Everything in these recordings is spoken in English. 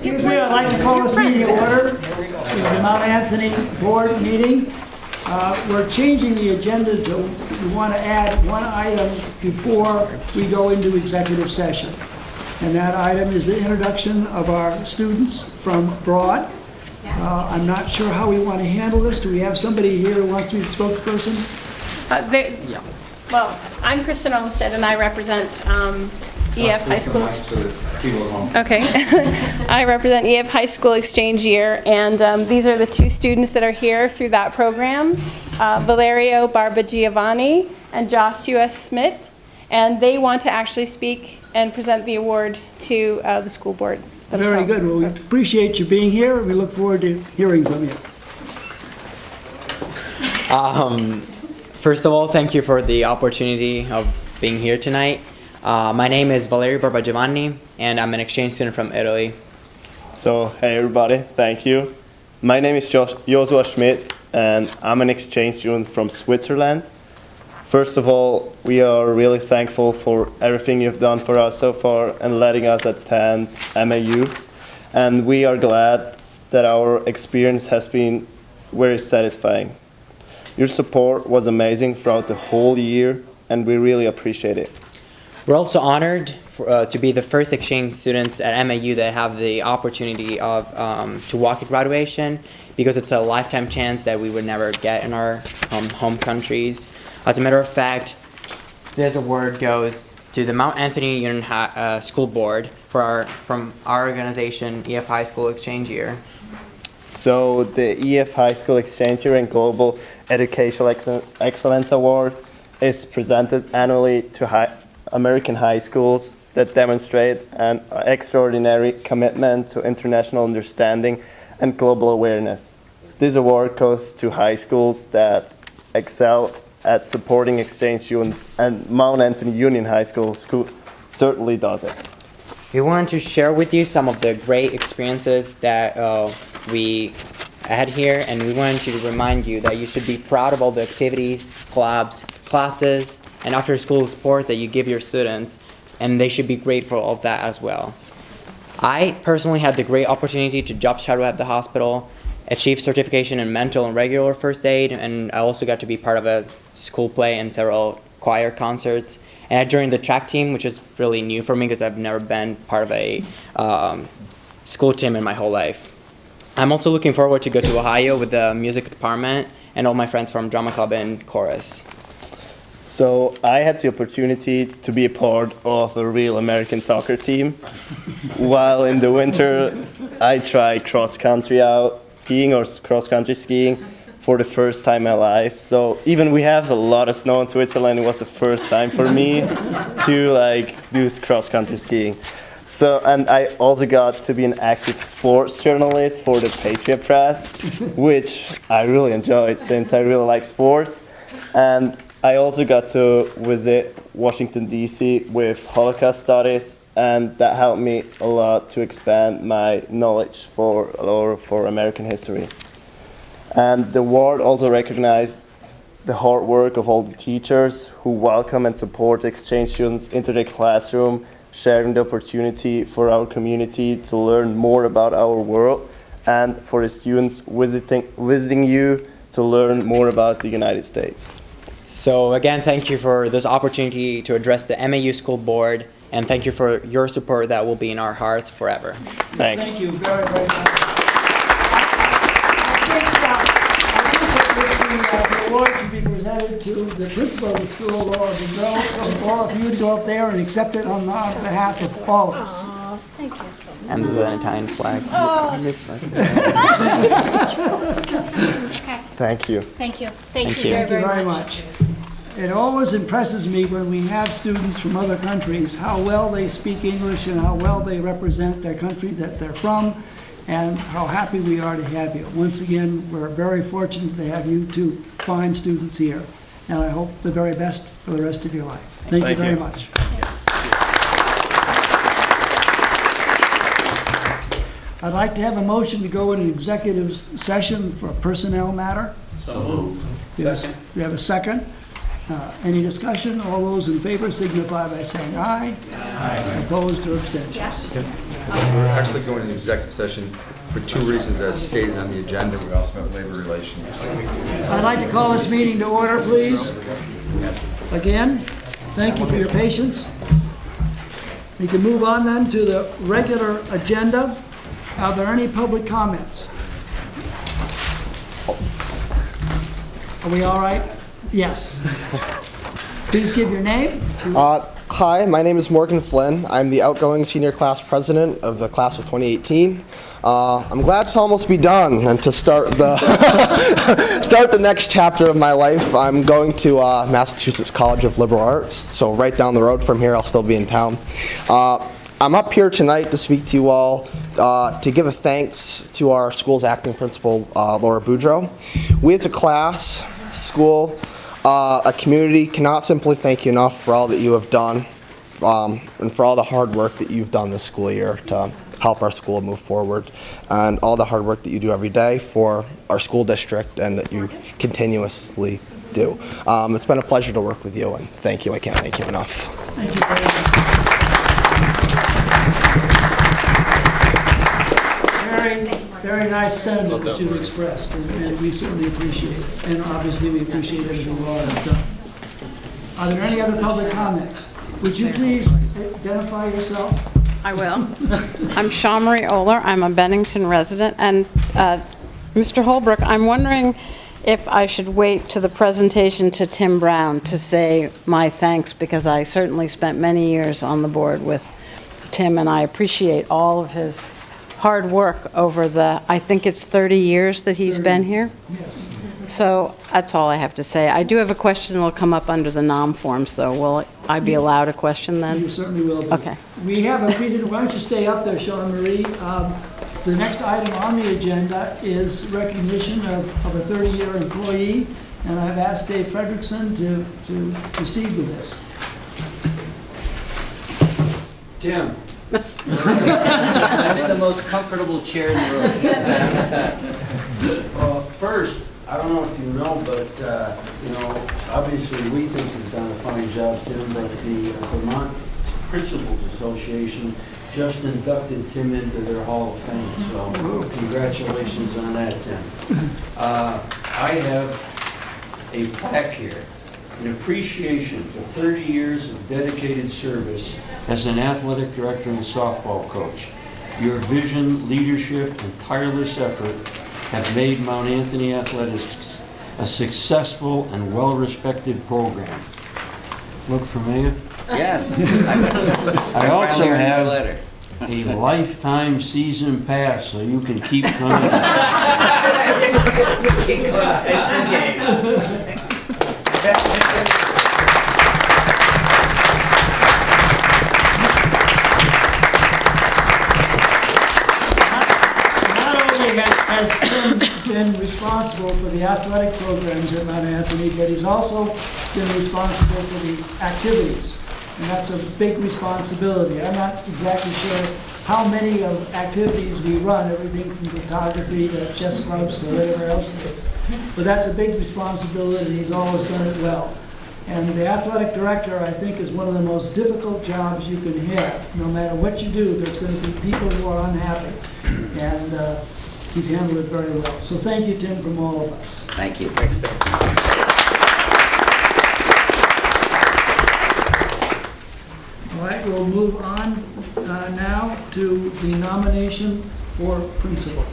Excuse me, I'd like to call this meeting to order. This is the Mount Anthony Board meeting. We're changing the agenda to, we want to add one item before we go into executive session. And that item is the introduction of our students from abroad. I'm not sure how we want to handle this. Do we have somebody here who wants to be the spokesperson? Well, I'm Kristen Olmsted, and I represent EF High School. Okay. I represent EF High School Exchange Year, and these are the two students that are here through that program, Valerio Barbagiovanni and Joshua Smith, and they want to actually speak and present the award to the school board themselves. Very good. Well, we appreciate you being here, and we look forward to hearing from you. First of all, thank you for the opportunity of being here tonight. My name is Valerio Barbagiovanni, and I'm an exchange student from Italy. So, hey everybody, thank you. My name is Joshua Schmidt, and I'm an exchange student from Switzerland. First of all, we are really thankful for everything you've done for us so far and letting us attend MAU. And we are glad that our experience has been very satisfying. Your support was amazing throughout the whole year, and we really appreciate it. We're also honored to be the first exchange students at MAU that have the opportunity of to walk at graduation, because it's a lifetime chance that we would never get in our home countries. As a matter of fact, this award goes to the Mount Anthony Union School Board from our organization, EF High School Exchange Year. So the EF High School Exchange Year and Global Educational Excellence Award is presented annually to American high schools that demonstrate an extraordinary commitment to international understanding and global awareness. This award goes to high schools that excel at supporting exchange students, and Mount Anthony Union High School certainly does it. We wanted to share with you some of the great experiences that we had here, and we wanted to remind you that you should be proud of all the activities, clubs, classes, and after-school sports that you give your students, and they should be grateful of that as well. I personally had the great opportunity to job shadow at the hospital, achieve certification in mental and regular first aid, and I also got to be part of a school play and several choir concerts. And I joined the track team, which is really new for me because I've never been part of a school team in my whole life. I'm also looking forward to go to Ohio with the music department and all my friends from drama club and chorus. So I had the opportunity to be a part of a real American soccer team. While in the winter, I tried cross-country skiing for the first time in my life. So even we have a lot of snow in Switzerland, it was the first time for me to do cross-country skiing. So, and I also got to be an active sports journalist for the Patriot Press, which I really enjoyed since I really like sports. And I also got to visit Washington, D.C. with Holocaust studies, and that helped me a lot to expand my knowledge for American history. And the award also recognized the hard work of all the teachers who welcome and support exchange students into their classroom, sharing the opportunity for our community to learn more about our world, and for the students visiting you to learn more about the United States. So again, thank you for this opportunity to address the MAU School Board, and thank you for your support that will be in our hearts forever. Thanks. Thank you very, very much. The award should be presented to the principal of the school, Laura Bindell, so Laura, if you would go up there and accept it on behalf of all of us. Thank you so much. And the Italian flag. Okay. Thank you. Thank you. Thank Thank you you. very, Thank you very very much. much. It always impresses me when we have students from other countries, how well they speak English and how well they represent their country that they're from, and how happy we are to have you. Once again, we're very fortunate to have you two fine students here, and I hope the very best for the rest of your life. Thank you very much. I'd like to have a motion to go into executive session for a personnel matter. So moved. We have a second. Any discussion? All those in favor signify by saying aye. Aye. Opposed or abstentions? We're actually going into executive session for 2 reasons as stated on the agenda. We also have labor relations. I'd like to call this meeting to order, please. Again, thank you for your patience. We can move on then to the regular agenda. Are there any public comments? Are we all right? Yes. Please give your name. Hi, my name is Morgan Flynn. I'm the outgoing senior class president of the class of 2018. I'm glad to almost be done and to start the start the next chapter of my life. I'm going to Massachusetts College of Liberal Arts, so right down the road from here. I'll still be in town. I'm up here tonight to speak to you all to give a thanks to our school's acting principal, Laura Boudreau. We as a class, school, a community cannot simply thank you enough for all that you have done and for all the hard work that you've done this school year to help our school move forward, and all the hard work that you do every day for our school district and that you continuously do. It's been a pleasure to work with you, and thank you. I can't thank you enough. Thank you very much. Very nice sentiment that you've expressed, and we certainly appreciate it. And obviously, we appreciate everything Laura has done. Are there any other public comments? Would you please identify yourself? I will. I'm Shamari Oler. I'm a Bennington resident. And Mr. Holbrook, I'm wondering if I should wait to the presentation to Tim Brown to say my thanks, because I certainly spent many years on the board with Tim, and I appreciate all of his hard work over the, I think it's 30 years that he's been here. Yes. So that's all I have to say. I do have a question that'll come up under the nom form, so will I be allowed a question then? You certainly will be. Okay. We have a meeting. Why don't you stay up there, Sean Marie? The next item on the agenda is recognition of a 30-year employee, and I've asked Dave Fredrickson to proceed with this. Jim. I'm in the most comfortable chair in the room. First, I don't know if you know, but, obviously we think you've done a fine job, Tim, but the Vermont Principals Association just inducted Tim into their Hall of Fame, so congratulations on that, Tim. I have a plaque here, an appreciation for 30 years of dedicated service as an athletic director and softball coach. Your vision, leadership, and tireless effort have made Mount Anthony Athletics a successful and well-respected program. Look familiar? Yeah. I also have a lifetime season pass, so you can keep coming. Has Tim been responsible for the athletic programs at Mount Anthony, but he's also been responsible for the activities, and that's a big responsibility. I'm not exactly sure how many of activities we run, everything from photography to chess clubs to whatever else, but that's a big responsibility, and he's always done it well. And the athletic director, I think, is one of the most difficult jobs you can have. No matter what you do, there's going to be people who are unhappy, and he's handled it very well. So thank you, Tim, from all of us. Thank you. Thanks, Tim. All right, we'll move on now to the nomination for principal.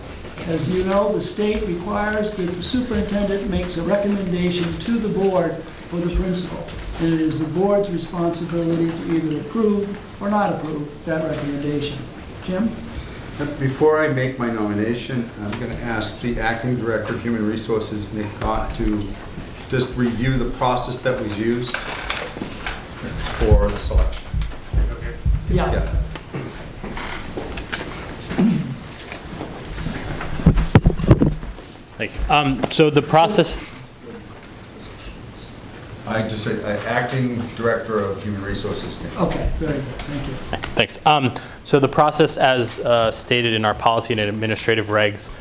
As you know, the state requires that the superintendent makes a recommendation to the board for the principal. And it is the board's responsibility to either approve or not approve that recommendation. Jim? Before I make my nomination, I'm going to ask the Acting Director of Human Resources, Nick Cott, to just review the process that was used for the selection. Yeah. Thank you. So the process. I just say Acting Director of Human Resources, Nick. Okay, very good. Thank you. Thanks. So the process, as stated in our policy and administrative regs,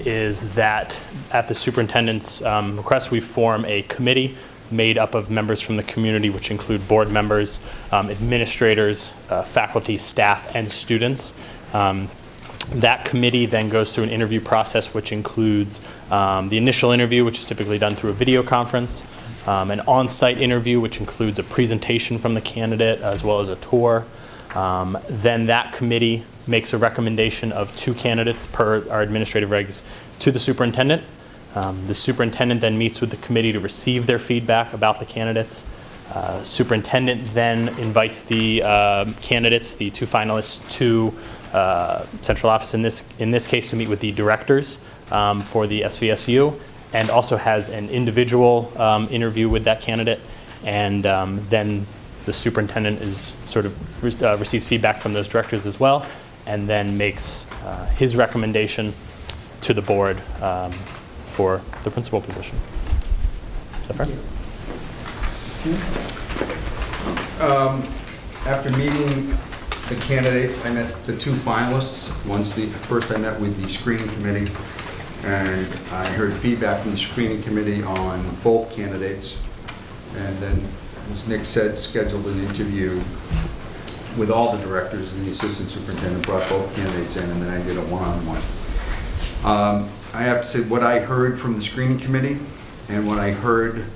is that at the superintendent's request, we form a committee made up of members from the community, which include board members, administrators, faculty, staff, and students. That committee then goes through an interview process, which includes the initial interview, which is typically done through a video conference, an on-site interview, which includes a presentation from the candidate as well as a tour. Then that committee makes a recommendation of 2 candidates per our administrative regs to the superintendent. The superintendent then meets with the committee to receive their feedback about the candidates. Superintendent then invites the candidates, the 2 finalists, to central office in this case to meet with the directors for the SVSU, and also has an individual interview with that candidate, and then the superintendent is sort of receives feedback from those directors as well, and then makes his recommendation to the board for the principal position. Is that fair? After meeting the candidates, I met the 2 finalists. First I met with the screening committee, and I heard feedback from the screening committee on both candidates. And then, as Nick said, scheduled an interview with all the directors, and the assistant superintendent brought both candidates in, and then I did a one-on-one. I have to say, what I heard from the screening committee and what I heard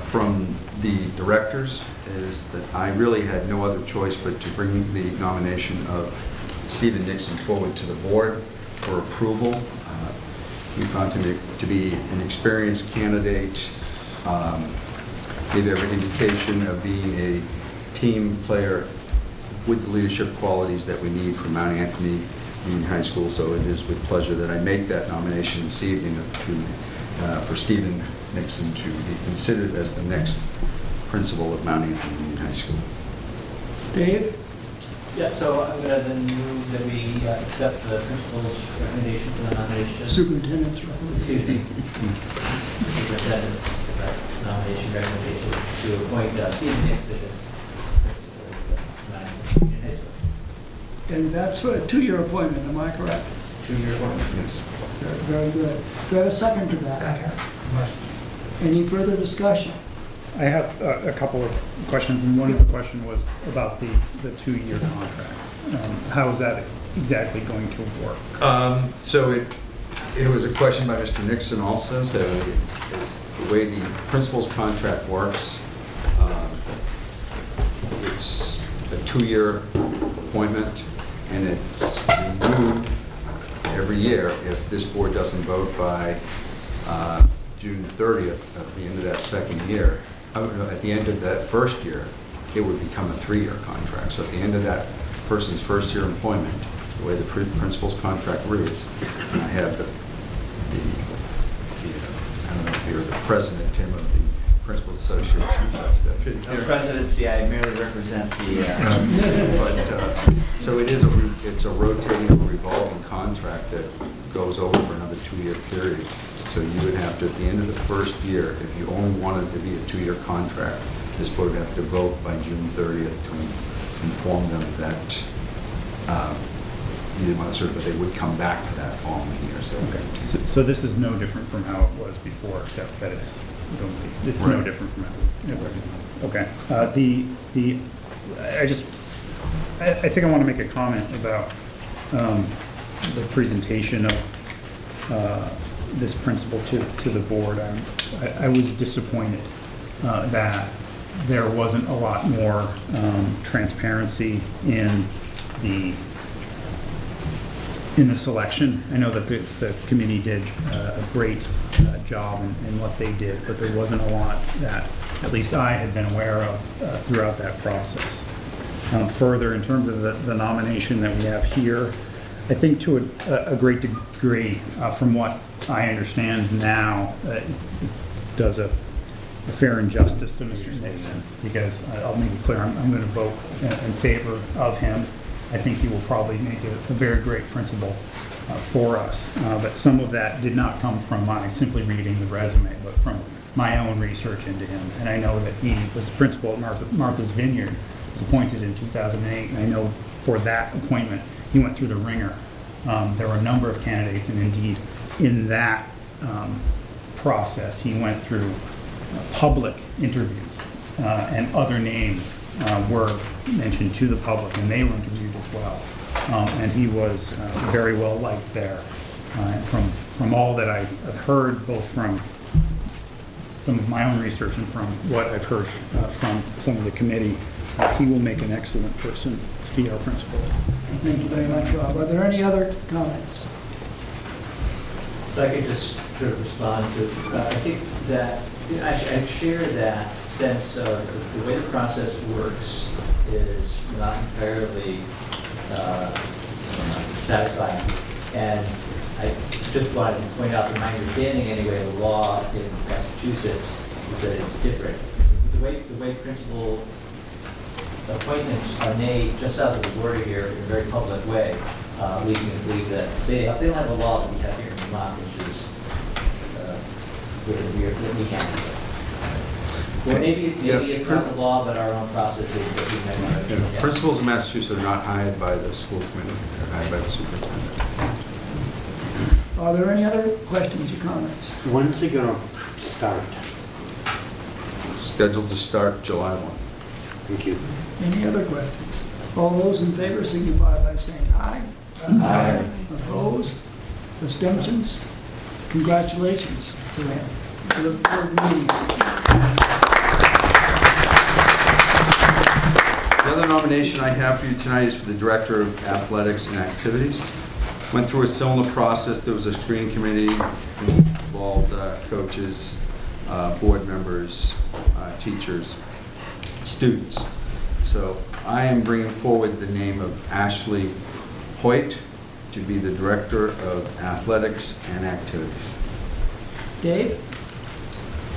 from the directors is that I really had no other choice but to bring the nomination of Stephen Nixon forward to the board for approval. We found him to be an experienced candidate, gave every indication of being a team player with the leadership qualities that we need for Mount Anthony Union High School. So it is with pleasure that I make that nomination this evening for Stephen Nixon to be considered as the next principal of Mount Anthony Union High School. Dave? Yeah, so I'm going to then move that we accept the principal's recommendation for the nomination. Superintendent's recommendation. Superintendent's nomination recommendation to appoint Stephen Nixon as principal of Mount Anthony Union High School. And that's for a 2-year appointment, am I correct? 2-year appointment. Yes. Very good. Do I have a second to that? Second. Any further discussion? I have a couple of questions, and one of the question was about the 2-year contract. How is that exactly going to work? So it was a question by Mr. Nixon also. So it's the way the principal's contract works. It's a 2-year appointment, and it's renewed every year if this board doesn't vote by June 30th at the end of that second year. At the end of that first year, it would become a 3-year contract. So at the end of that person's first year employment, the way the principal's contract reads, and I have I don't know if you're the president, Tim, of the Principals Association and such. No presidency, I merely represent the... So it is it's a rotating, revolving contract that goes over for another 2-year period. So you would have to, at the end of the first year, if you only wanted to be a 2-year contract, this board would have to vote by June 30th to inform them that you didn't want to serve, but they would come back for that following year. So, Okay. So this is no different from how it was before, except that it's Right. no different from how it was before. Okay. I think I want to make a comment about the presentation of this principle to the board. I was disappointed that there wasn't a lot more transparency in the selection. I know that the committee did a great job in what they did, but there wasn't a lot that at least I had been aware of throughout that process. Further, in terms of the nomination that we have here, I think to a great degree, from what I understand now, it does a fair injustice to Mr. Nixon, because I'll make it clear, I'm going to vote in favor of him. I think he will probably make a very great principal for us. But some of that did not come from my simply reading the resume, but from my own research into him. And I know that he was principal at Martha's Vineyard, was appointed in 2008, and I know for that appointment, he went through the ringer. There were a number of candidates, and indeed, in that process, he went through public interviews, and other names were mentioned to the public, and they were interviewed as well. and he was very well liked there. From all that I've heard, both from some of my own research and from what I've heard from some of the committee, he will make an excellent person to be our principal. Thank you very much, Rob. Are there any other comments? If I could just sort of respond to, I think that, I share that sense of the way the process works is not entirely satisfying. And I just wanted to point out that my understanding anyway of the law in Massachusetts is that it's different. The way principal appointments are made just out of the border here in a very public way, leading me to believe that they don't have a law that we have here in Vermont, which is that we can't do. Well, maybe it's not the law, but our own processes that we may want to look at. Principals in Massachusetts are not hired by the school committee, they're hired by the superintendent. Are there any other questions or comments? When's it going to start? Scheduled to start July 1. Thank you. Any other questions? All those in favor signify by saying aye. Aye. Opposed? Abstentions? Congratulations to him. I look forward to meeting you. The other nomination I have for you tonight is for the Director of Athletics and Activities. Went through a similar process. There was a screening committee, involved coaches, board members, teachers, students. So I am bringing forward the name of Ashley Hoyt to be the Director of Athletics and Activities. Dave?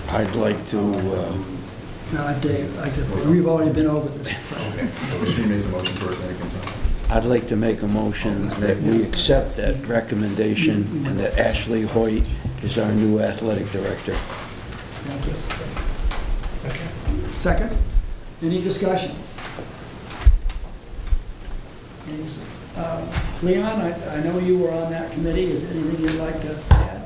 I'd like to, No, Dave, we've already been over this. Okay, so she made the motion first, and I can tell. I'd like to make a motion that we accept that recommendation and that Ashley Hoyt is our new athletic director. Thank you. Second? Any discussion? Leon, I know you were on that committee. Is there anything you'd like to add?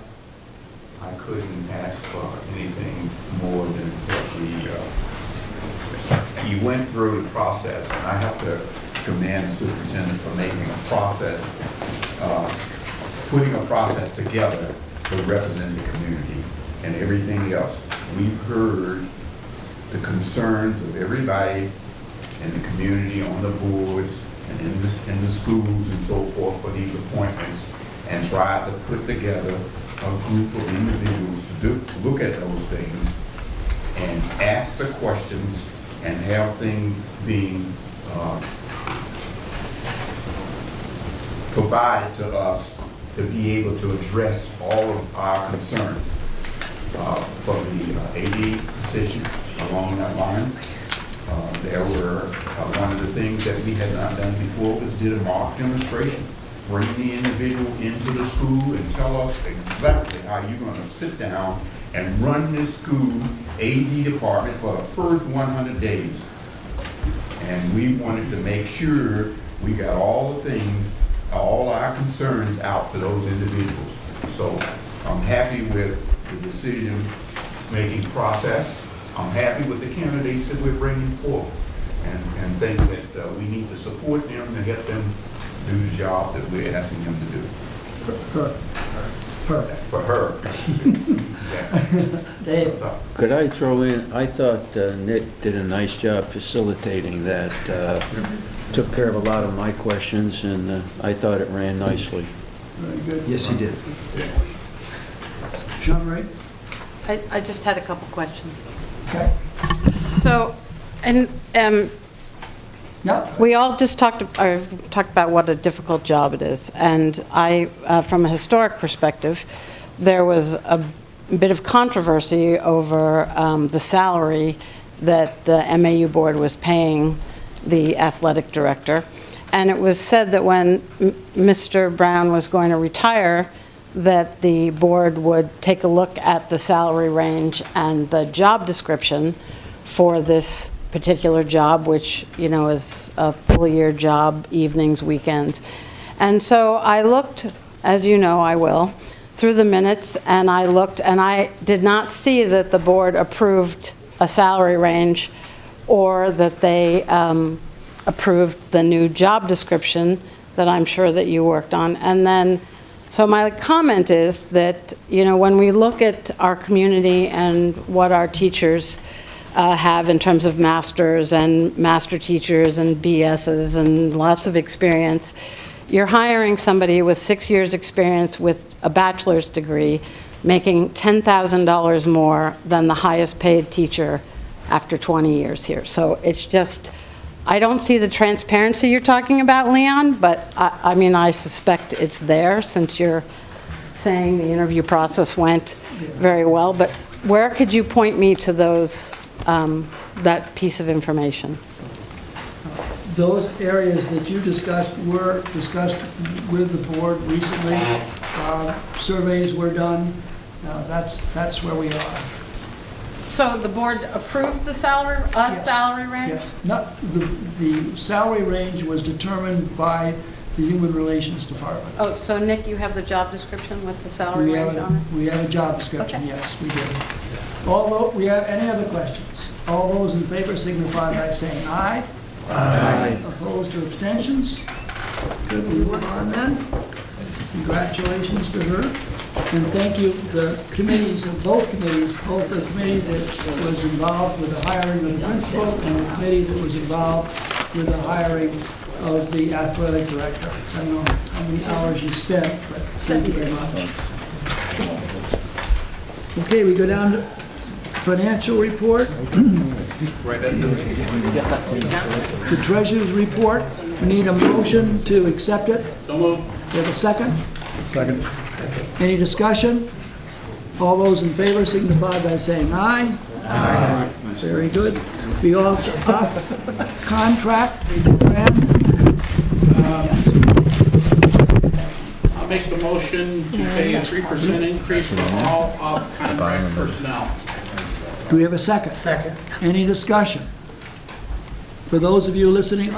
I couldn't ask for anything more than what he went through the process, and I have to commend the superintendent for making a process, putting a process together to represent the community and everything else. We've heard the concerns of everybody in the community, on the boards, and in the schools and so forth for these appointments, and tried to put together a group of individuals to look at those things and ask the questions and have things being provided to us to be able to address all of our concerns for the AD position along that line. There were, one of the things that we had not done before was did a mock demonstration. Bring the individual into the school and tell us exactly how you're going to sit down and run this school AD department for the first 100 days. And we wanted to make sure we got all the things, all our concerns out to those individuals. So I'm happy with the decision-making process. I'm happy with the candidates that we're bringing forward, and think that we need to support them to help them do the job that we're asking them to do. For her. Yes. Dave? Could I throw in, I thought Nick did a nice job facilitating that, took care of a lot of my questions, and I thought it ran nicely. Very good. Yes, he did. Sean Ray? I just had a couple questions. Okay. So, and No? we all just talked about what a difficult job it is, and from a historic perspective, there was a bit of controversy over the salary that the MAU board was paying the athletic director, and it was said that when Mr. Brown was going to retire, that the board would take a look at the salary range and the job description for this particular job, which, you know, is a full-year job, evenings, weekends. And so I looked, as you know I will, through the minutes, and I looked, and I did not see that the board approved a salary range or that they approved the new job description that I'm sure that you worked on. And then, so my comment is that, when we look at our community and what our teachers have in terms of masters and master teachers and BSs and lots of experience, you're hiring somebody with 6 years' experience with a bachelor's degree, making $10,000 more than the highest paid teacher after 20 years here. So it's just, I don't see the transparency you're talking about, Leon, but I suspect it's there since you're saying the interview process went very well. But where could you point me to those, that piece of information? Those areas that you discussed were discussed with the board recently. Surveys were done. That's where we are. So the board approved the salary, salary range? Yes. Not, the salary range was determined by the Human Relations Department. Oh, so Nick, you have the job description with the salary range on it? We have a job description, Okay. yes, we did. Although, we have any other questions? All those in favor signify by saying aye. Aye. Opposed or abstentions? Good, we move on then. Congratulations to her. And thank you, the committees, both the committee that was involved with the hiring of the principal and the committee that was involved with the hiring of the athletic director. I don't know how many hours you spent, but thank you very much. Okay, we go down to financial report. The treasurer's report. We need a motion to accept it. So moved. We have a second? Second. Any discussion? All those in favor signify by saying aye. Aye. Very good. We also contract. I'll make the motion to pay a 3% increase for all off-contract personnel. Do we have a second? Second. Any discussion? For those of you listening,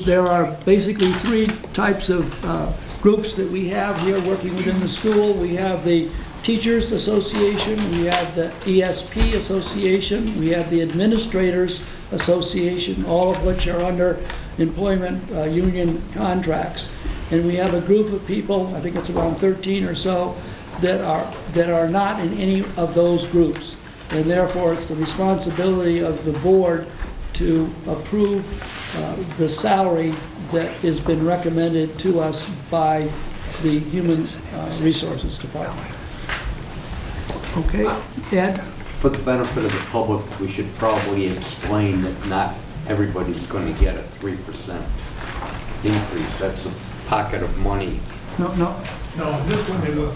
there are basically three types of groups that we have here working within the school. We have the Teachers Association, we have the ESP Association, we have the Administrators Association, all of which are under employment union contracts. And we have a group of people, I think it's around 13 or so, that are not in any of those groups. And therefore, it's the responsibility of the board to approve the salary that has been recommended to us by the Human Resources Department. Okay, Ed? For the benefit of the public, we should probably explain that not everybody's going to get a 3% increase. That's a pocket of money. No, this one they will.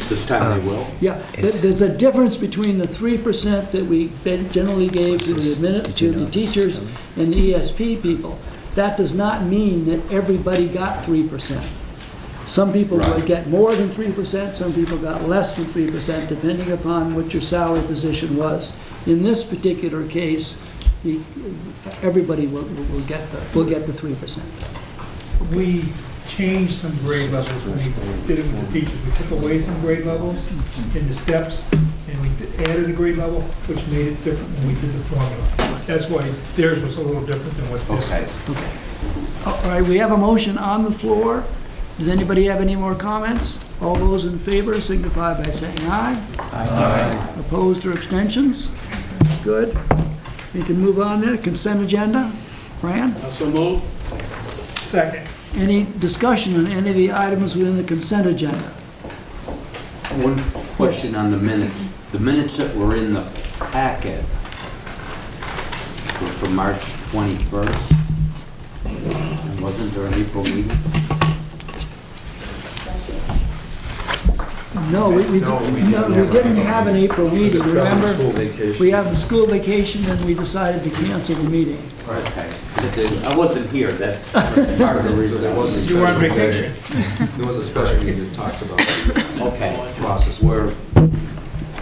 This time they will? Yeah, there's a difference between the 3% that we generally gave to the teachers and the ESP people. That does not mean that everybody got 3%. Some people would get more than 3%, some people got less than 3%, depending upon what your salary position was. In this particular case, everybody will get the 3%. We changed some grade levels when we did it with the teachers. We took away some grade levels in the steps, and we added a grade level, which made it different when we did the formula. That's why theirs was a little different than what this is. Okay. All right, we have a motion on the floor. Does anybody have any more comments? All those in favor signify by saying aye. Aye. Opposed or abstentions? Good. We can move on there. Consent agenda. Fran? So moved. Second. Any discussion on any of the items within the consent agenda? One question on the minutes. The minutes that were in the packet were for March 21st. And wasn't there an April meeting? No, we didn't have an April meeting, remember? We have the school vacation and we decided to cancel the meeting. Okay. I wasn't here, that's part of the reason. You were on vacation. There was a special meeting that talked about Okay. process. We're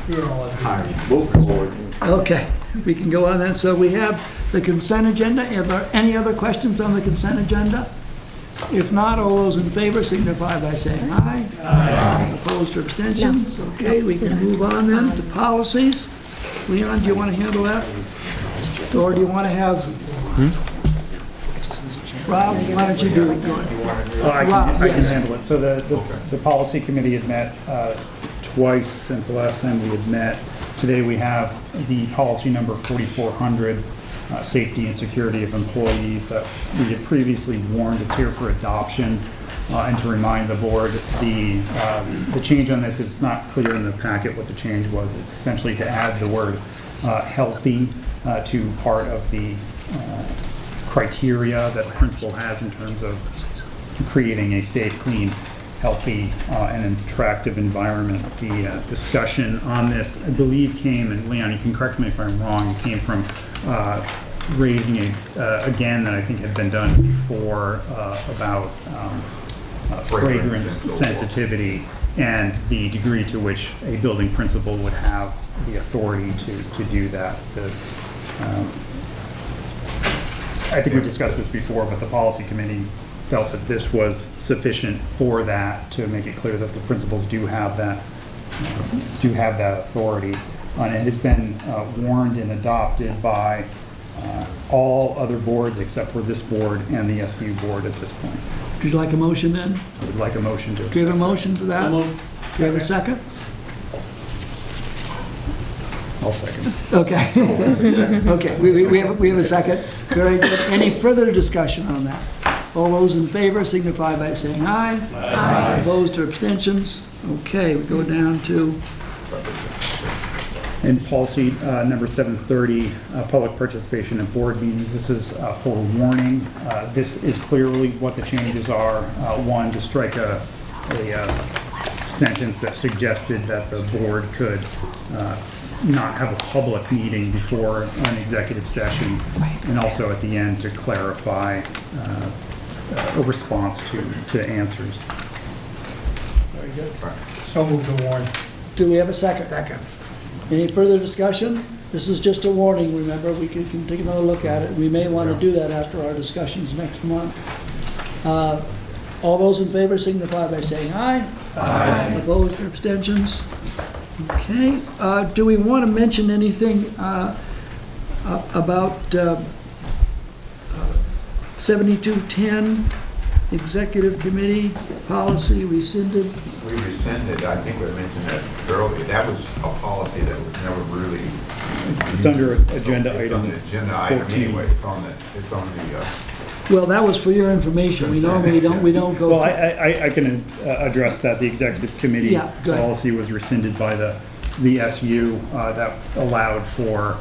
We were all on vacation. move forward. Okay, we can go on then. So we have the consent agenda. Are there any other questions on the consent agenda? If not, all those in favor signify by saying aye. Aye. Opposed or abstentions? Okay, we can move on then to policies. Leon, do you want to handle that? Or do you want to have? Rob, why don't you do it? I Rob, can yes. handle it. So the policy committee had met twice since the last time we had met. Today we have the policy number 4400, safety and security of employees, that we had previously warned. It's here for adoption. And to remind the board, the change on this, it's not clear in the packet what the change was. It's essentially to add the word healthy to part of the criteria that the principal has in terms of creating a safe, clean, healthy, and attractive environment. The discussion on this, I believe, came, and Leon, you can correct me if I'm wrong, came from raising again, that I think had been done before, about fragrance sensitivity and the degree to which a building principal would have the authority to do that. I think we discussed this before, but the policy committee felt that this was sufficient for that, to make it clear that the principals do have that authority. And it has been warned and adopted by all other boards except for this board and the SU board at this point. Would you like a motion then? I would like a motion to accept. Do you have a motion to that? Do you have a second? I'll second. Okay. Okay, we have a second. Very good. Any further discussion on that? All those in favor signify by saying aye. Aye. Opposed or abstentions? Okay, we go down to And policy number 730, public participation in board meetings. This is for warning. This is clearly what the changes are. One, to strike a sentence that suggested that the board could not have a public meeting before an executive session, and also at the end to clarify a response to answers. Very good. So moved to warn. Do we have a second? Second. Any further discussion? This is just a warning, remember, we can take another look at it. We may want to do that after our discussions next month. All those in favor signify by saying aye. Aye. Opposed or abstentions? Okay. Do we want to mention anything about 7210, executive committee policy rescinded? We rescinded, I think we mentioned that earlier, that was a policy that was never really. It's under agenda It's on item the agenda item 14. anyway, it's on the, Well, that was for your information. We normally don't go. Well, I can address that. The executive committee Yeah, go ahead. policy was rescinded by the SU that allowed for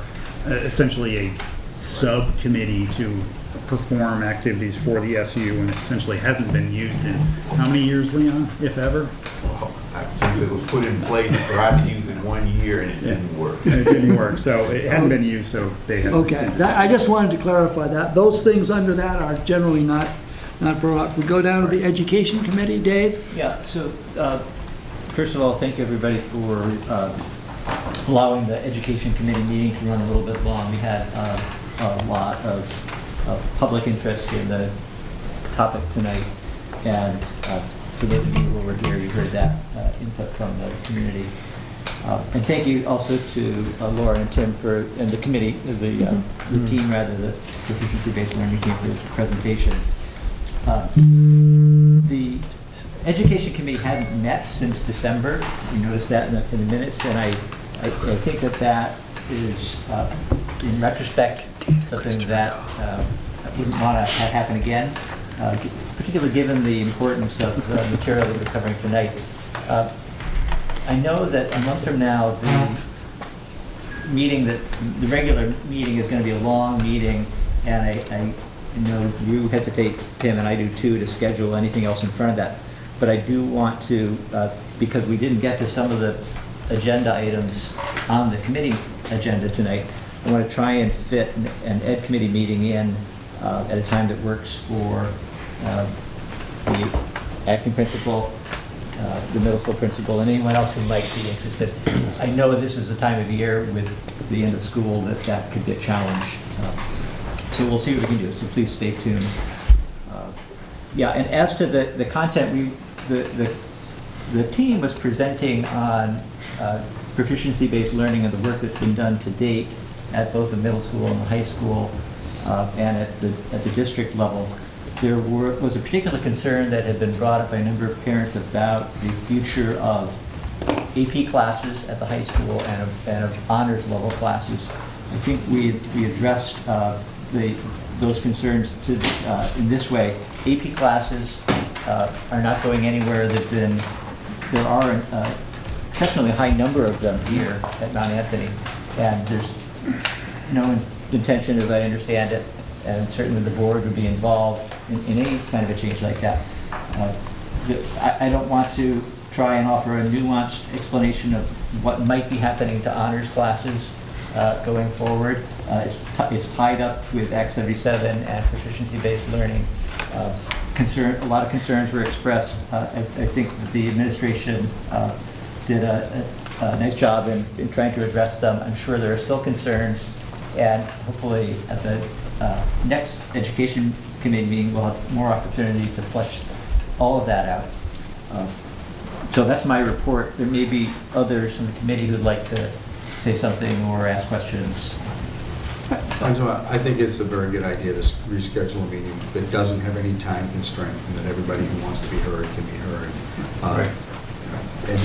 essentially a subcommittee to perform activities for the SU, and it essentially hasn't been used in how many years, Leon, if ever? since it was put in place, I tried to use it 1 year and it didn't work. It didn't work, so it hadn't been used, so they had Okay, rescinded. I just wanted to clarify that. Those things under that are generally not brought up. We go down to the Education Committee, Dave? Yeah, so, first of all, thank everybody for allowing the Education Committee meeting to run a little bit long. We had a lot of public interest in the topic tonight, and for those of you who were here, you heard that input from the community. And thank you also to Laura and Tim and the committee, the team rather, the proficiency-based learning team for the presentation. The Education Committee hadn't met since December. You noticed that in the minutes, and I think that is, in retrospect, something that I wouldn't want to have happen again, particularly given the importance of the material that we're covering tonight. I know that a month from now, the regular meeting is going to be a long meeting, and I know you hesitate, Tim, and I do too, to schedule anything else in front of that. But I do want to, because we didn't get to some of the agenda items on the committee agenda tonight, I want to try and fit an Ed committee meeting in at a time that works for the acting principal, the middle school principal, and anyone else who might be interested. I know this is the time of year with the end of school that could be a challenge. So we'll see what we can do, so please stay tuned. Yeah, and as to the content, the team was presenting on proficiency-based learning and the work that's been done to date at both the middle school and the high school, and at the district level. there was a particular concern that had been brought up by a number of parents about the future of AP classes at the high school and of honors level classes. I think we addressed those concerns in this way. AP classes are not going anywhere. There are an exceptionally high number of them here at Mount Anthony, and there's no intention, as I understand it, and certainly the board would be involved in any kind of a change like that. I don't want to try and offer a nuanced explanation of what might be happening to honors classes going forward. It's tied up with Act 77 and proficiency-based learning. A lot of concerns were expressed. I think that the administration did a nice job in trying to address them. I'm sure there are still concerns, and hopefully at the next Education Committee meeting, we'll have more opportunity to flesh all of that out. So that's my report. There may be others from the committee who'd like to say something or ask questions. I think it's a very good idea to reschedule a meeting that doesn't have any time constraint, and that everybody who wants to be heard can be heard. And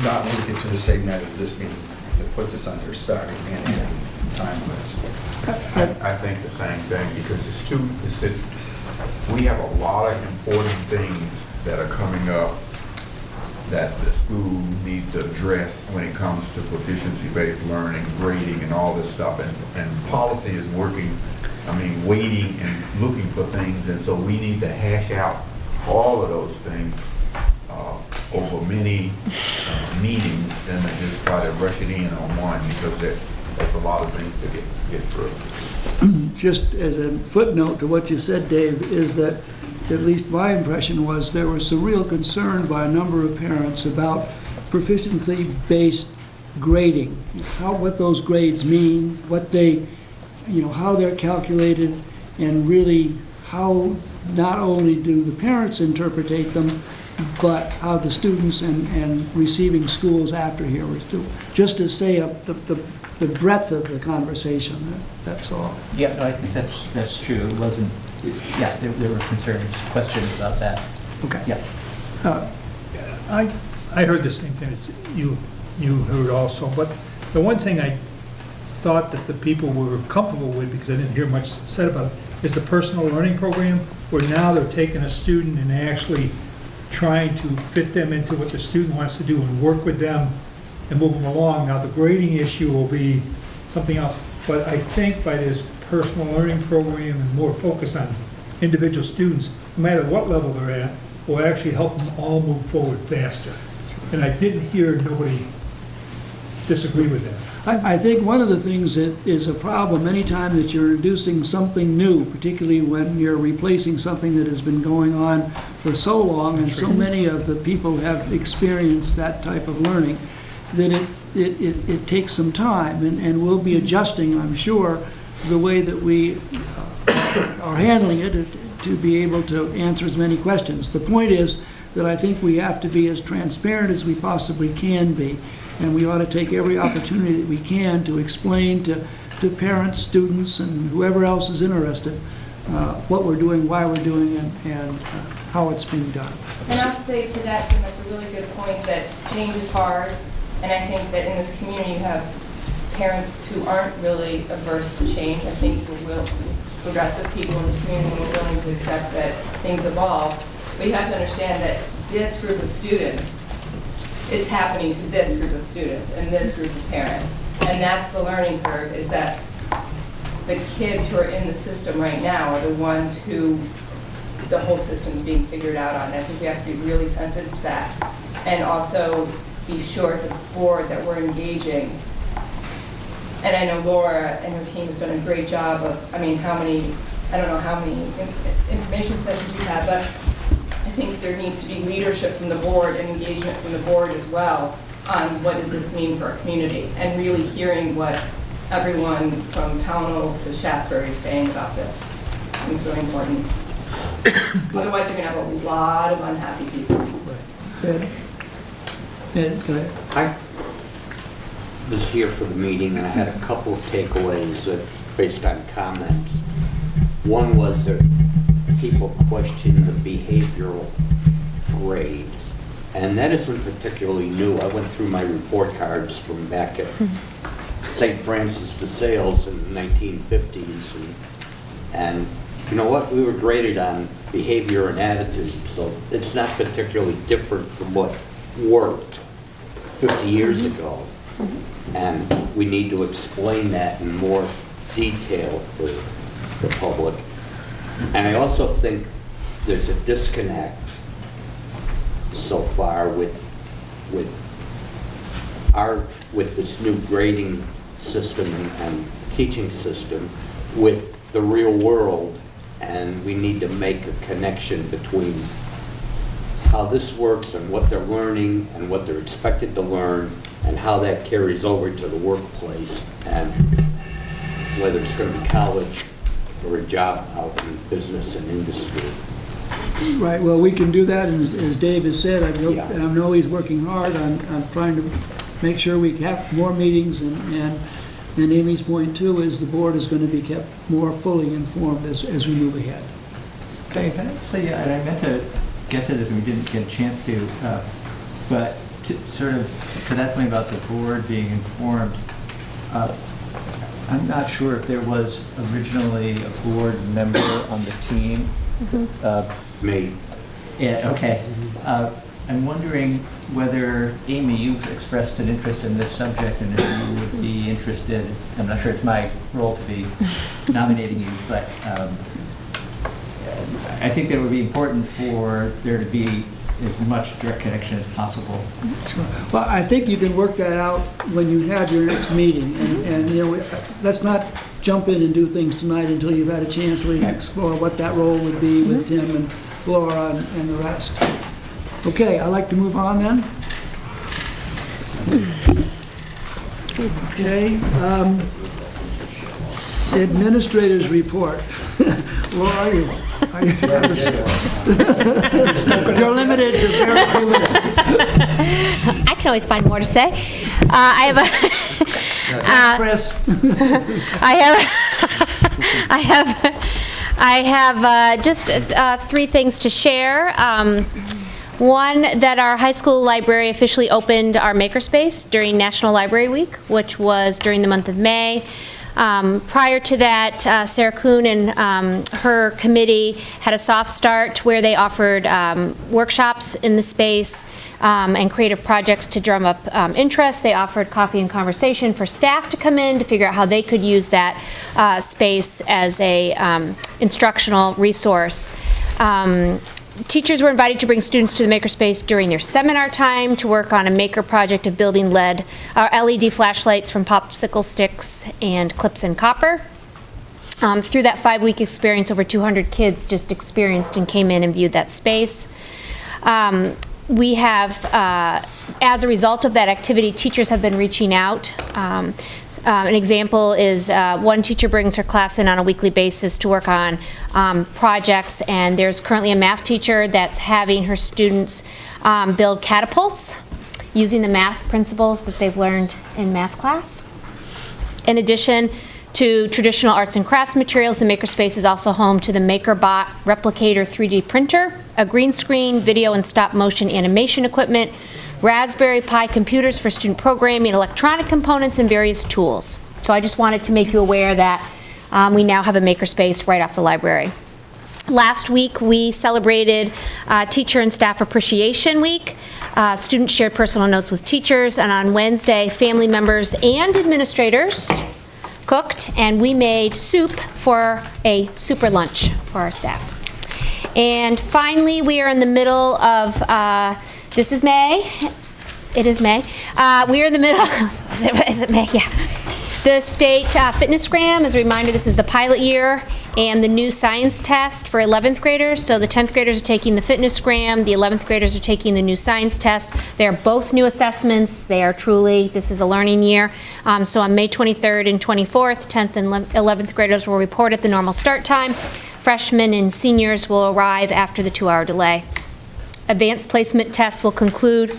not link it to the same night as this meeting that puts us under starting and ending time limits. I think the same thing, because we have a lot of important things that are coming up that the school needs to address when it comes to proficiency-based learning, grading, and all this stuff. And policy is working, waiting and looking for things, and so we need to hash out all of those things over many meetings, and then just try to rush it in on one, because that's a lot of things to get through. Just as a footnote to what you said, Dave, is that at least my impression was there was some real concern by a number of parents about proficiency-based grading, what those grades mean, what they, how they're calculated, and really how not only do the parents interpretate them, but how the students and receiving schools after here was doing. Just to say the breadth of the conversation, that's all. Yeah, no, I think that's true. It wasn't, yeah, there were concerns, questions about that. Okay. Yeah. I heard the same thing that you heard also, but the one thing I thought that the people were comfortable with, because I didn't hear much said about it, is the personal learning program, where now they're taking a student and actually trying to fit them into what the student wants to do and work with them and move them along. Now, the grading issue will be something else, but I think by this personal learning program and more focus on individual students, no matter what level they're at, will actually help them all move forward faster. And I didn't hear nobody disagree with that. I think one of the things that is a problem anytime that you're introducing something new, particularly when you're replacing something that has been going on for so long, and so many of the people have experienced that type of learning, that it takes some time, and we'll be adjusting, I'm sure, the way that we are handling it to be able to answer as many questions. The point is that I think we have to be as transparent as we possibly can be, and we ought to take every opportunity that we can to explain to parents, students, and whoever else is interested what we're doing, why we're doing it, and how it's being done. And I'll say to that, Tim, that's a really good point, that change is hard, and I think that in this community you have parents who aren't really averse to change. I think progressive people in this community are willing to accept that things evolve. But you have to understand that this group of students, it's happening to this group of students and this group of parents. And that's the learning curve, is that the kids who are in the system right now are the ones who the whole system's being figured out on. And I think we have to be really sensitive to that. And also be sure as a board that we're engaging. And I know Laura and her team has done a great job of, I don't know how many information sessions you have, but I think there needs to be leadership from the board and engagement from the board as well on what does this mean for our community, and really hearing what everyone from Pownell to Shasbury is saying about this. I think it's really important. Otherwise, you're going to have a lot of unhappy people. Ed, go ahead. I was here for the meeting, and I had a couple of takeaways based on comments. One was that people question the behavioral grade. And that isn't particularly new. I went through my report cards from back at St. Francis de Sales in the 1950s. And you know what? We were graded on behavior and attitude. So it's not particularly different from what worked 50 years ago. And we need to explain that in more detail for the public. And I also think there's a disconnect so far with this new grading system and teaching system with the real world, and we need to make a connection between how this works and what they're learning and what they're expected to learn and how that carries over to the workplace, and whether it's going to be college or a job out in business and industry. Right, well, we can do that, and as Dave has said, I know he's working hard on trying to make sure we have more meetings, and Amy's point too is the board is going to be kept more fully informed as we move ahead. Okay, can I say, and I meant to get to this and we didn't get a chance to, but to sort of to that point about the board being informed, I'm not sure if there was originally a board member on the team. Me. Yeah, okay. I'm wondering whether, Amy, you've expressed an interest in this subject and if you would be interested, I'm not sure it's my role to be nominating you, but I think that it would be important for there to be as much direct connection as possible. Sure. Well, I think you can work that out when you have your next meeting, and you know, let's not jump in and do things tonight until you've had a chance to explore what that role would be with Tim and Laura and the rest. Okay, I'd like to move on then. Okay. Administrator's report. Laura, you're limited to very few minutes. I can always find more to say. I have I have just three things to share. One, that our high school library officially opened our makerspace during National Library Week, which was during the month of May. Prior to that, Sarah Kuhn and her committee had a soft start where they offered workshops in the space and creative projects to drum up interest. They offered coffee and conversation for staff to come in to figure out how they could use that space as a instructional resource. Teachers were invited to bring students to the makerspace during their seminar time to work on a maker project of building LED flashlights from popsicle sticks and clips and copper. Through that 5-week experience, over 200 kids just experienced and came in and viewed that space. We have, as a result of that activity, teachers have been reaching out. An example is one teacher brings her class in on a weekly basis to work on projects, and there's currently a math teacher that's having her students build catapults using the math principles that they've learned in math class. In addition to traditional arts and crafts materials, the Makerspace is also home to the MakerBot Replicator 3D printer, a green screen, video and stop motion animation equipment, Raspberry Pi computers for student programming, electronic components, and various tools. So I just wanted to make you aware that we now have a makerspace right off the library. Last week we celebrated Teacher and Staff Appreciation Week. Students shared personal notes with teachers, and on Wednesday family members and administrators cooked, and we made soup for a super lunch for our staff. And finally, we are in the middle of this is May. It is May. We are in the middle. Is it May? Yeah. The state fitnessgram, as a reminder, this is the pilot year, and the new science test for 11th graders. So the 10th graders are taking the fitnessgram. The 11th graders are taking the new science test. They are both new assessments. They are truly, this is a learning year. So on May 23rd and 24th, 10th and 11th graders will report at the normal start time. Freshmen and seniors will arrive after the 2-hour delay. Advanced placement tests will conclude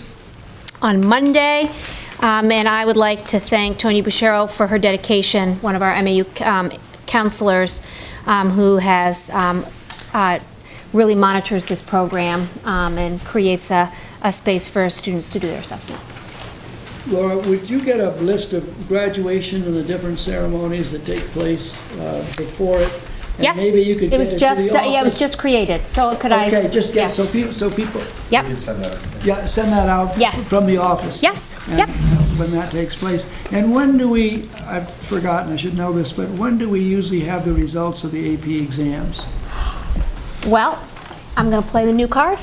on Monday, and I would like to thank Tony Buchero for her dedication, one of our MAU counselors who has really monitors this program and creates a space for students to do their assessment. Laura, would you get a list of graduation and the different ceremonies that take place before it? And Yes. maybe you could It get was it to just, the yeah, it was office? just created, so could I? Okay, just yeah. get, so people, Yep. yeah, send that out Yes. from the office. Yes, And yep. when that takes place. And when do we, I've forgotten, I should know this, but when do we usually have the results of the AP exams? Well, I'm going to play the new card.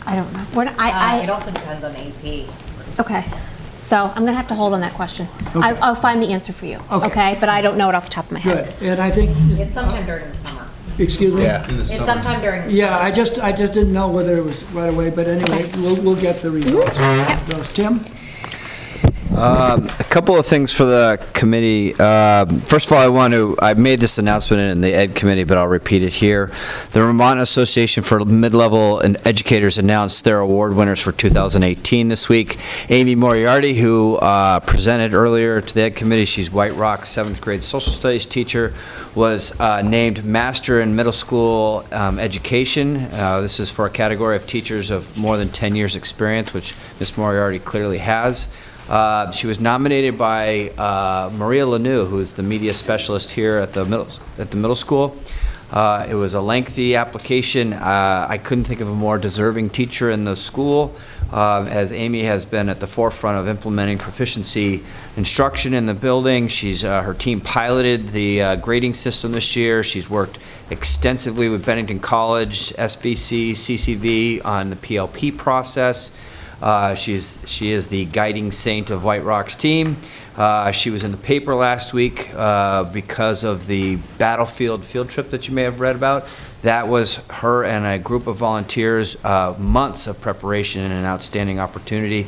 I don't know. It also depends on AP. Okay. So I'm going to have to hold on that question. Okay. I'll find the answer for you. Okay. But I don't know it off the top of my head. Good, and I think, It's sometime during the summer. excuse me? It's sometime during the Yeah, I just didn't know whether it was right away, but anyway, we'll get the results. Tim? A couple of things for the committee. First of all, I made this announcement in the Ed Committee, but I'll repeat it here. The Vermont Association for Mid-Level and Educators announced their award winners for 2018 this week. Amy Moriarty, who presented earlier to the Ed Committee, she's White Rock's 7th grade social studies teacher, was named Master in Middle School Education. This is for a category of teachers of more than 10 years experience, which Ms. Moriarty clearly has. She was nominated by Maria Lanou, who's the media specialist here at the middle school. It was a lengthy application. I couldn't think of a more deserving teacher in the school, as Amy has been at the forefront of implementing proficiency instruction in the building. Her team piloted the grading system this year. She's worked extensively with Bennington College, SVC, CCV on the PLP process. She is the guiding saint of White Rock's team. She was in the paper last week because of the battlefield field trip that you may have read about. That was her and a group of volunteers, months of preparation and an outstanding opportunity.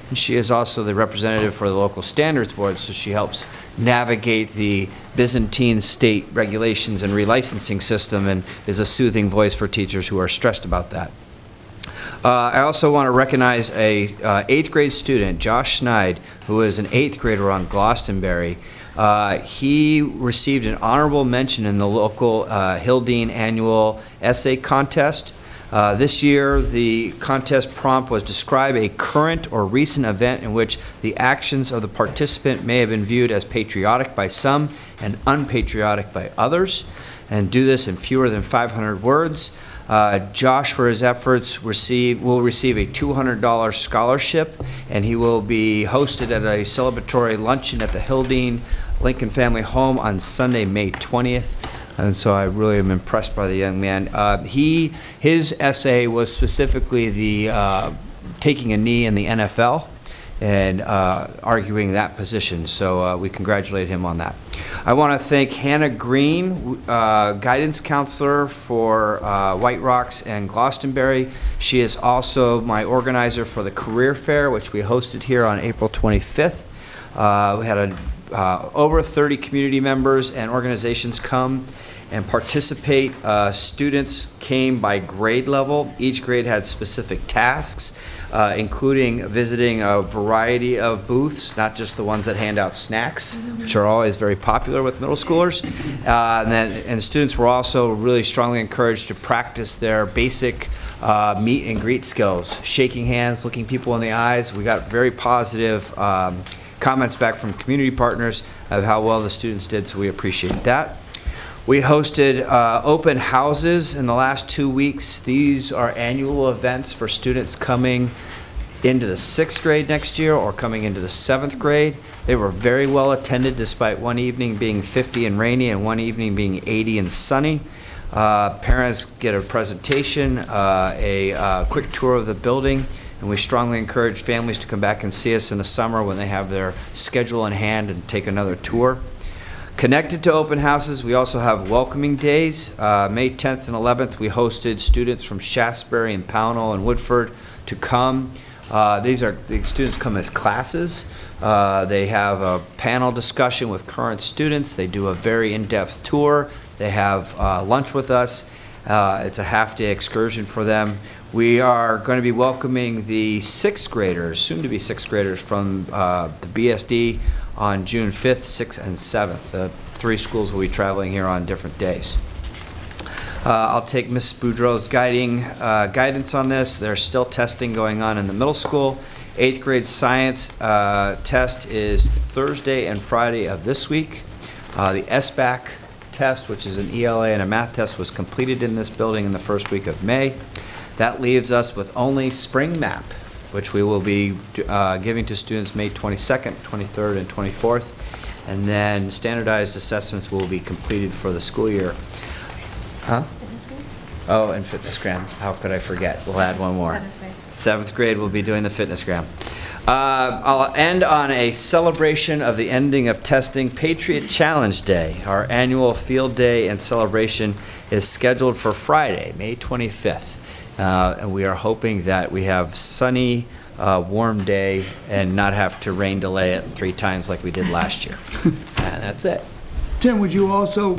And she is also the representative for the local standards board, so she helps navigate the Byzantine state regulations and relicensing system and is a soothing voice for teachers who are stressed about that. I also want to recognize a 8th grade student, Josh Schneid, who is an 8th grader on Glastonbury. He received an honorable mention in the local Hildene annual essay contest. This year, the contest prompt was describe a current or recent event in which the actions of the participant may have been viewed as patriotic by some and unpatriotic by others, and do this in fewer than 500 words. Josh, for his efforts, will receive a $200 scholarship, and he will be hosted at a celebratory luncheon at the Hildene Lincoln Family Home on Sunday, May 20th. And so I really am impressed by the young man. His essay was specifically the taking a knee in the NFL and arguing that position. So we congratulate him on that. I want to thank Hannah Green, guidance counselor for White Rocks and Glastonbury. She is also my organizer for the career fair, which we hosted here on April 25th. We had over 30 community members and organizations come and participate. Students came by grade level. Each grade had specific tasks, including visiting a variety of booths, not just the ones that hand out snacks, which are always very popular with middle schoolers. And students were also really strongly encouraged to practice their basic meet and greet skills, shaking hands, looking people in the eyes. We got very positive comments back from community partners of how well the students did, so we appreciate that. We hosted open houses in the last 2 weeks. These are annual events for students coming into the 6th grade next year or coming into the 7th grade. They were very well attended despite one evening being 50 and rainy and one evening being 80 and sunny. Parents get a presentation, a quick tour of the building, and we strongly encourage families to come back and see us in the summer when they have their schedule in hand and take another tour. Connected to open houses, we also have welcoming days. May 10th and 11th, we hosted students from Shaftesbury and Pownell and Woodford to come. The students come as classes. They have a panel discussion with current students. They do a very in-depth tour. They have lunch with us. It's a half-day excursion for them. We are going to be welcoming the 6th graders, soon-to-be 6th graders, from the BSD on June 5th, 6th, and 7th. The 3 schools will be traveling here on different days. I'll take Ms. Boudreau's guidance on this. There's still testing going on in the middle school. 8th grade science test is Thursday and Friday of this week. The SBAC test, which is an ELA and a math test, was completed in this building in the first week of May. That leaves us with only spring map, which we will be giving to students May 22nd, 23rd, and 24th. And then standardized assessments will be completed for the school year. Huh? Oh, and fitnessgram. How could I forget? We'll add one more. 7th grade will be doing the fitnessgram. I'll end on a celebration of the ending of testing. Patriot Challenge Day, our annual field day and celebration, is scheduled for Friday, May 25th. And we are hoping that we have sunny, warm day and not have to rain delay it 3 times like we did last year. And that's it. Tim, would you also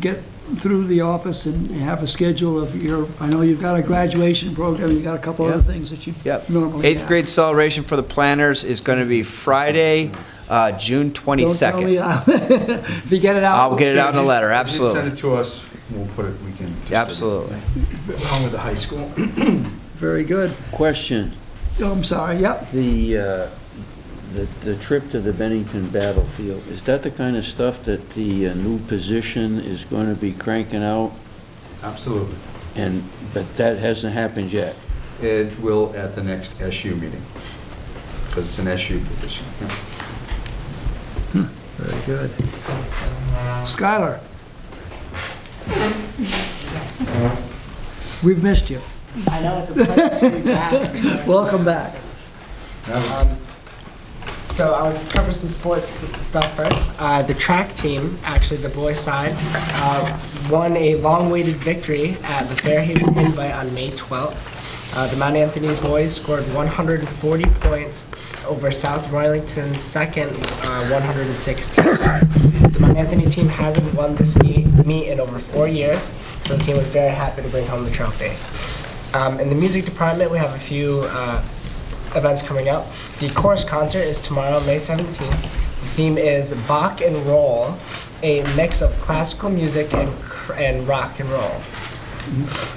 get through the office and have a schedule of your, I know you've got a graduation program, you've got a couple other things that you normally 8th have. grade celebration for the planners is going to be Friday, June 22nd. Don't tell me, if you get it out. I'll get it out in a letter, If you absolutely. send it to us, we'll put it, we can distribute it. Absolutely. Along with the high school. Very good. Question. Oh, I'm sorry, yep. The trip to the Bennington battlefield, is that the kind of stuff that the new position is going to be cranking out? Absolutely. But that hasn't happened yet? It will at the next SU meeting, because it's an SU position. Very good. Skylar. We've missed you. I know, it's a pleasure to be back. Welcome back. So I'll cover some sports stuff first. The track team, actually the boys' side, won a long-awaited victory at the Fairhaven Invite on May 12th. The Mount Anthony boys scored 140 points over South Roylington's second 116. The Mount Anthony team hasn't won this meet in over 4 years, so the team was very happy to bring home the trophy. In the music department, we have a few events coming up. The chorus concert is tomorrow, May 17th. The theme is Bach and Roll, a mix of classical music and rock and roll.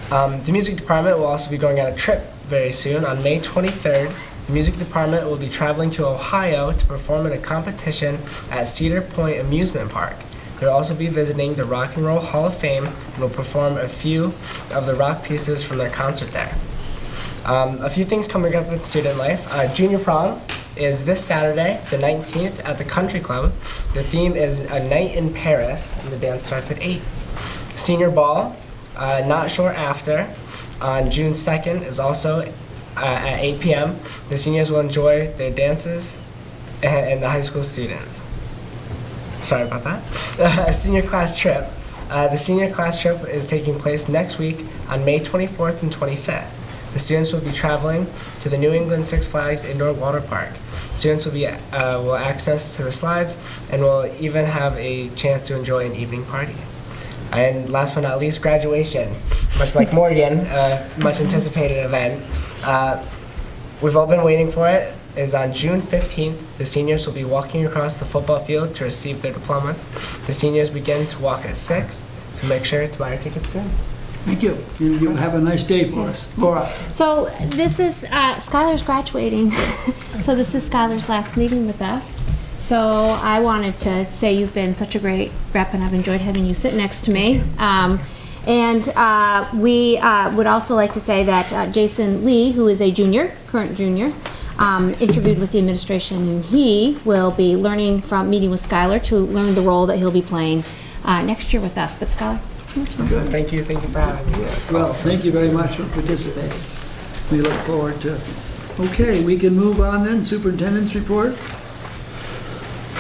The music department will also be going on a trip very soon. On May 23rd, the music department will be traveling to Ohio to perform in a competition at Cedar Point Amusement Park. They'll also be visiting the Rock and Roll Hall of Fame and will perform a few of the rock pieces from their concert there. A few things coming up with student life. Junior prom is this Saturday, the 19th, at the Country Club. The theme is A Night in Paris, and the dance starts at 8. Senior ball, not sure after, on June 2nd, is also at 8 p.m. The seniors will enjoy their dances and the high school students. Sorry about that. A senior class trip. The senior class trip is taking place next week on May 24th and 25th. The students will be traveling to the New England Six Flags Indoor Water Park. Students will access to the slides and will even have a chance to enjoy an evening party. And last but not least, graduation. Much like Morgan, much anticipated event. We've all been waiting for it. Is on June 15th. The seniors will be walking across the football field to receive their diplomas. The seniors begin to walk at 6, so make sure to buy your tickets soon. Thank you. You have a nice day for us. Laura. So this is, Skylar's graduating. So this is Skylar's last meeting with us. So I wanted to say you've been such a great rep and I've enjoyed having you sit next to me. And we would also like to say that Jason Lee, who is a junior, current junior, interviewed with the administration, and he will be learning from meeting with Skylar to learn the role that he'll be playing next year with us. But Skylar, Thank you for having me. Well, thank you very much for participating. We look forward to. Okay, we can move on then. Superintendent's report.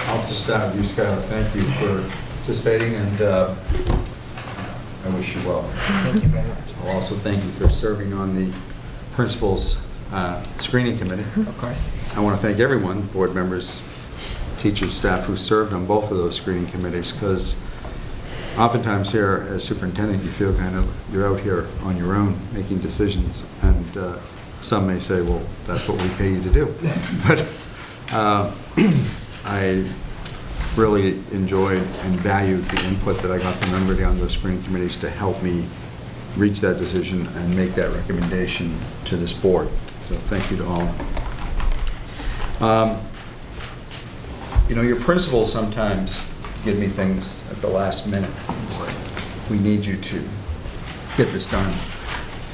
I'll just start with you, Skylar. Thank you for participating, and I wish you well. Thank you very much. I'll also thank you for serving on the principal's screening committee. Of course. I want to thank everyone, board members, teachers, staff who served on both of those screening committees, because oftentimes here as superintendent you feel kind of you're out here on your own making decisions, and some may say, well, that's what we pay you to do. But I really enjoyed and valued the input that I got from everybody on those screening committees to help me reach that decision and make that recommendation to this board. So thank you to all. You know, your principals sometimes give me things at the last minute. It's like, we need you to get this done.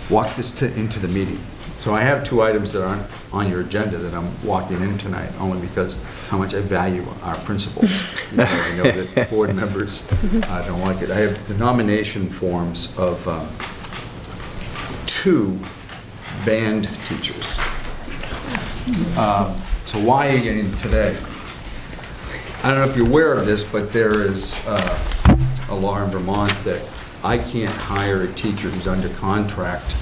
Walk this into the meeting. So I have 2 items that aren't on your agenda that I'm walking in tonight, only because how much I value our principals. You know, I know that board members don't like it. I have the nomination forms of 2 band teachers. So why are you getting today? I don't know if you're aware of this, but there is a law in Vermont that I can't hire a teacher who's under contract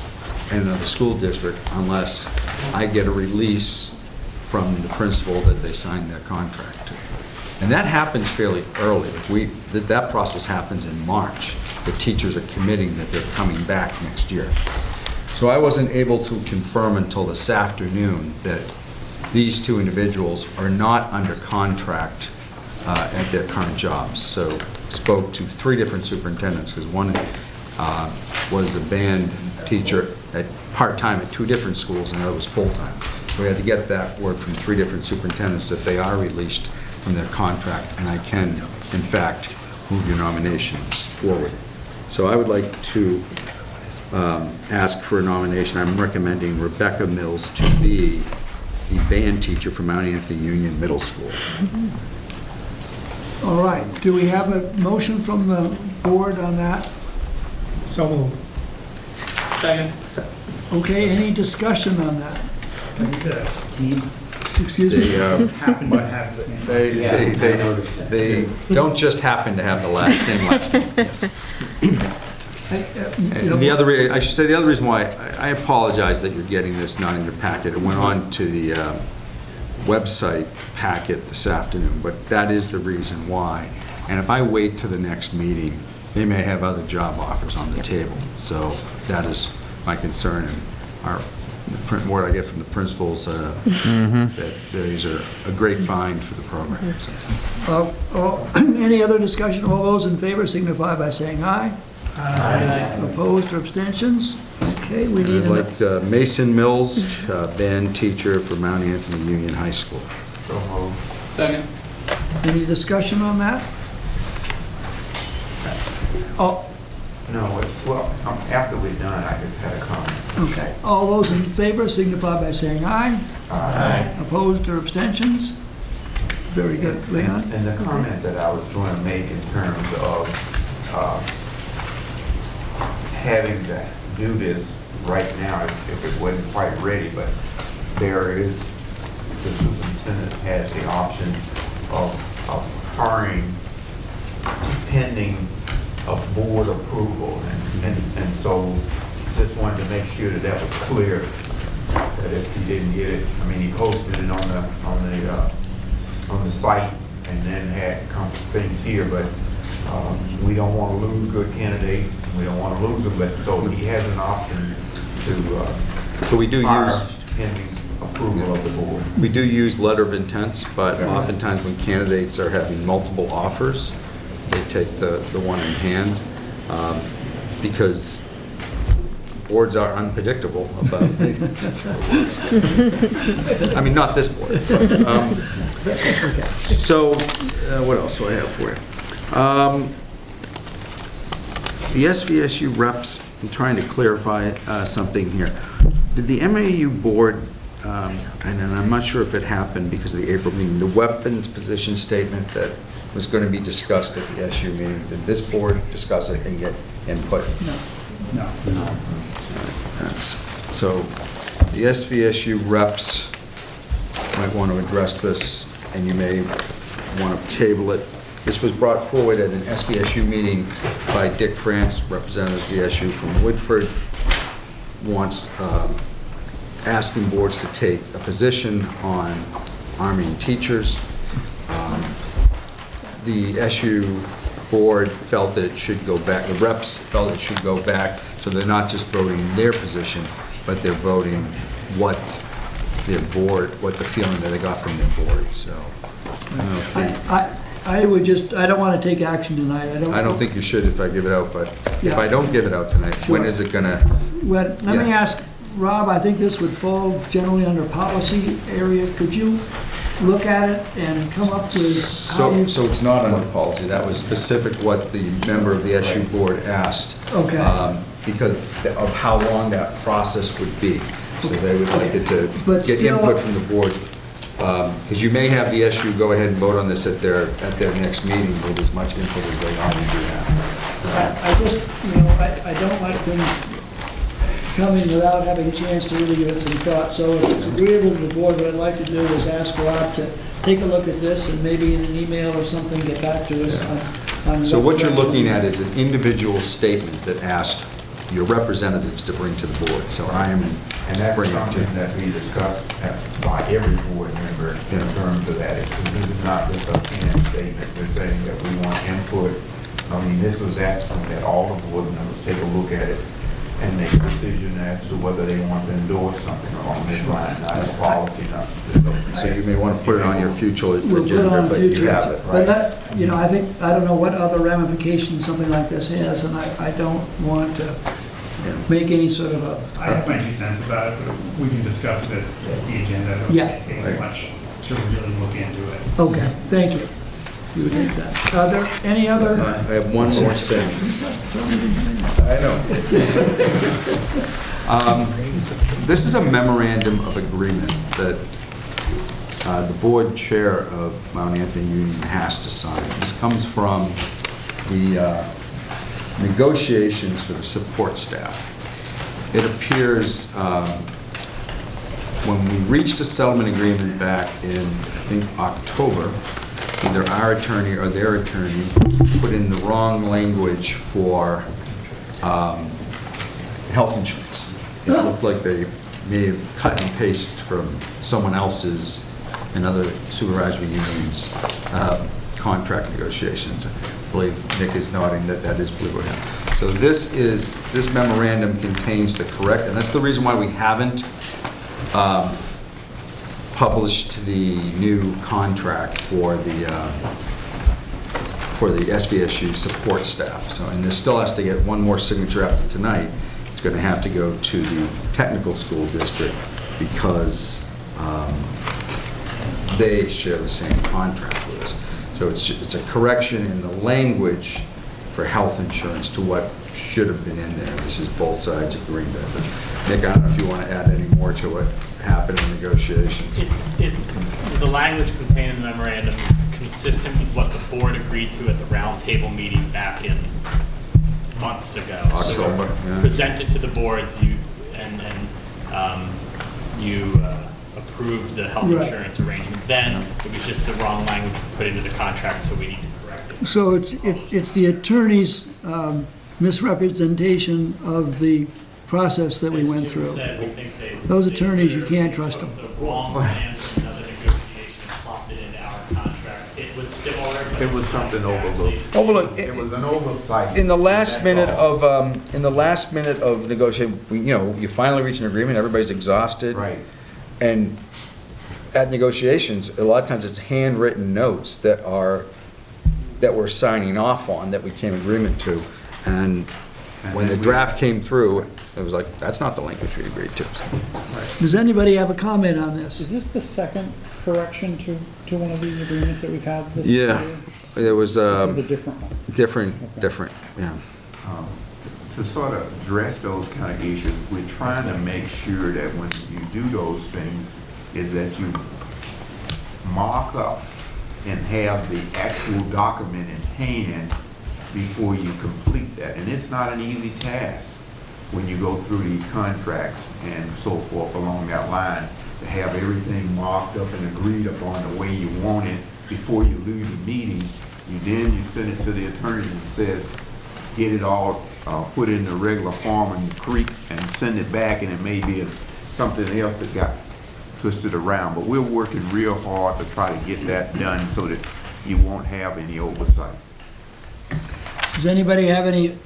in another school district unless I get a release from the principal that they signed their contract to. And that happens fairly early. That process happens in March. The teachers are committing that they're coming back next year. So I wasn't able to confirm until this afternoon that these 2 individuals are not under contract at their current jobs. So spoke to 3 different superintendents, because one was a band teacher at part-time at 2 different schools, and the other was full-time. So we had to get that word from 3 different superintendents that they are released from their contract, and I can, in fact, move your nominations forward. So I would like to ask for a nomination. I'm recommending Rebecca Mills to be the band teacher for Mount Anthony Union Middle School. All right, do we have a motion from the board on that? So moved. Second. Okay, any discussion on that? Team. Excuse me? Happen to have the same. They don't just happen to have the same last name, yes. And the other, I should say, the other reason why, I apologize that you're getting this not in your packet. It went on to the website packet this afternoon, but that is the reason why. And if I wait to the next meeting, they may have other job offers on the table. So that is my concern, and the word I get from the principals, that these are a great find for the program. So. Any other discussion? All those in favor signify by saying aye. Aye. Opposed or abstentions? Okay, we need I'd like Mason Mills, band teacher for Mount Anthony Union High School. Second. Any discussion on that? Oh, No, well, after we're done, I just had a comment. okay. All those in favor signify by saying aye. Aye. Opposed or abstentions? Very good. Leon? And the comment that I was going to make in terms of having to do this right now, if it wasn't quite ready, but the superintendent has the option of hiring pending of board approval, and so just wanted to make sure that that was clear, that if he didn't get it, I mean, he posted it on the site and then had a couple things here, but we don't want to lose good candidates, we don't want to lose them, but so he has an option to So we do use pending approval of the board. We do use letter of intents, but oftentimes when candidates are having multiple offers, they take the one in hand, because boards are unpredictable about I mean, not this board. So, what else do I have for you? The SVSU reps, I'm trying to clarify something here. Did the MAU board, and I'm not sure if it happened because of the April meeting, the weapons position statement that was going to be discussed at the SU meeting, did this board discuss it and get input? No. So the SVSU reps might want to address this, and you may want to table it. This was brought forward at an SVSU meeting by Dick France, representative of the SU from Woodford, wants asking boards to take a position on arming teachers. The SU board felt that it should go back, the reps felt it should go back, so they're not just voting their position, but they're voting what their board, what the feeling that they got from their board, so. I don't know if they- I would just, I don't want to take action tonight. I don't think you should if I give it out, but if Yeah. I don't give it out tonight, when Sure. is it gonna? Well, let me Yeah. ask, Rob, I think this would fall generally under policy area. Could you look at it and come up with how you... So it's not under policy, that was specific what the member of the SU board asked. Okay. Because of how long that process would be. So they would like it to But get still- input from the board. Because you may have the SU go ahead and vote on this at their next meeting with as much input as they already do have. I just, I don't like things coming without having a chance to really give it some thought. So if it's agreeable to the board, what I'd like to do is ask Rob to take a look at this and maybe in an email or something, get back to us on... So what you're looking at is an individual statement that asked your representatives to bring to the board. So I am And that's bringing it to something that we discussed by every board member in terms of that. This is not just a canned statement. We're saying that we want input. I mean, this was asking that all the board members take a look at it and make a decision as to whether they want to endorse something along this line, not a policy, not just So you may want to put it on your future We'll put it agenda, on but you future. have it, But right? that, I think, I don't know what other ramifications something like this has, and I don't want to make any sort of a... I have my 2 cents about it, but we can discuss it at the agenda. It Yeah. doesn't take too much to really look into it. Okay, thank you. You would take that. Are there any other... I have one more thing. I know. This is a memorandum of agreement that the board chair of Mount Anthony Union has to sign. This comes from the negotiations for the support staff. It appears when we reached a settlement agreement back in, I think, October, either our attorney or their attorney put in the wrong language for health insurance. It looked like they may have cut and pasted from someone else's, another supervisory union's contract negotiations. I believe Nick is nodding that that is blue with him. So this memorandum contains the correct, and that's the reason why we haven't published the new contract for the SVSU support staff. So, and this still has to get one more signature after tonight. It's going to have to go to the technical school district because they share the same contract with us. So it's a correction in the language for health insurance to what should have been in there. This is both sides agreeing to it. But Nick, I don't know if you want to add any more to what happened in negotiations. It's, the language contained in the memorandum is consistent with what the board agreed to at the roundtable meeting back in months ago. October, So yeah. presented to the boards, you approved the health Right. insurance arrangement. Then it was just the wrong language put into the contract, so we need to correct it. So it's the attorney's misrepresentation of the process that we went As Jim through. said, we think Those attorneys, you can't trust them. The wrong plans and other negotiations plopped it into our contract. It was similar. but It was something overlooked. Overlook. It was an oversight. In the last That's minute all. of negotiation, you finally reach an agreement, everybody's exhausted. Right. And at negotiations, a lot of times it's handwritten notes that we're signing off on, that we came agreement to. And when the draft came through, it was like, that's not the language we agreed to. Does anybody have a comment on this? Is this the second correction to one of these agreements that we've had this year? Yeah, there was This is a different one. different, yeah. To sort of address those kind of issues, we're trying to make sure that when you do those things, is that you mark up and have the actual document in hand before you complete that. And it's not an easy task when you go through these contracts and so forth along that line, to have everything marked up and agreed upon the way you want it before you leave the meeting. You send it to the attorney and says, get it all put in the regular form and and send it back, and it may be something else that got twisted around. But we're working real hard to try to get that done so that you won't have any oversight. Does anybody have any,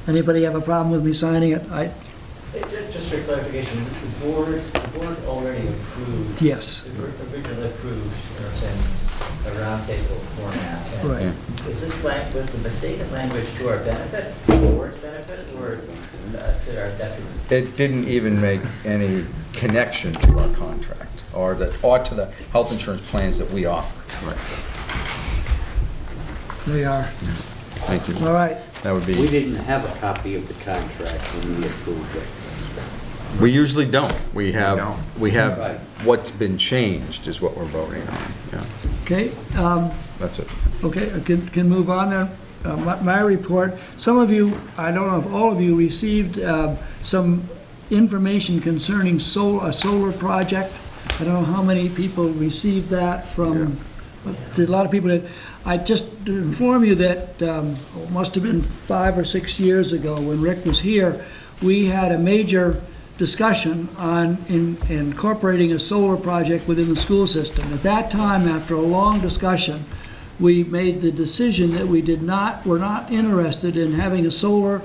anybody have a problem with me signing it? Just for clarification, the board's already approved. Yes. The original approved in a roundtable format. And Right. Is this was the mistaken language to our benefit, the board's benefit, or to our detriment? It didn't even make any connection to our contract or to the health insurance plans that we offer. Right. They are. Thank you. All right. That would We be, didn't have a copy of the contract when we approved it. we usually don't. We have Right. what's been changed is what we're voting on. Yeah, Okay, that's it. okay, I can move on then. My report, some of you, I don't know if all of you received some information concerning a solar project. I don't know how many people received that from, a lot of people did. I just to inform you that, it must have been 5 or 6 years ago when Rick was here, we had a major discussion on incorporating a solar project within the school system. At that time, after a long discussion, we made the decision that we're not interested in having a solar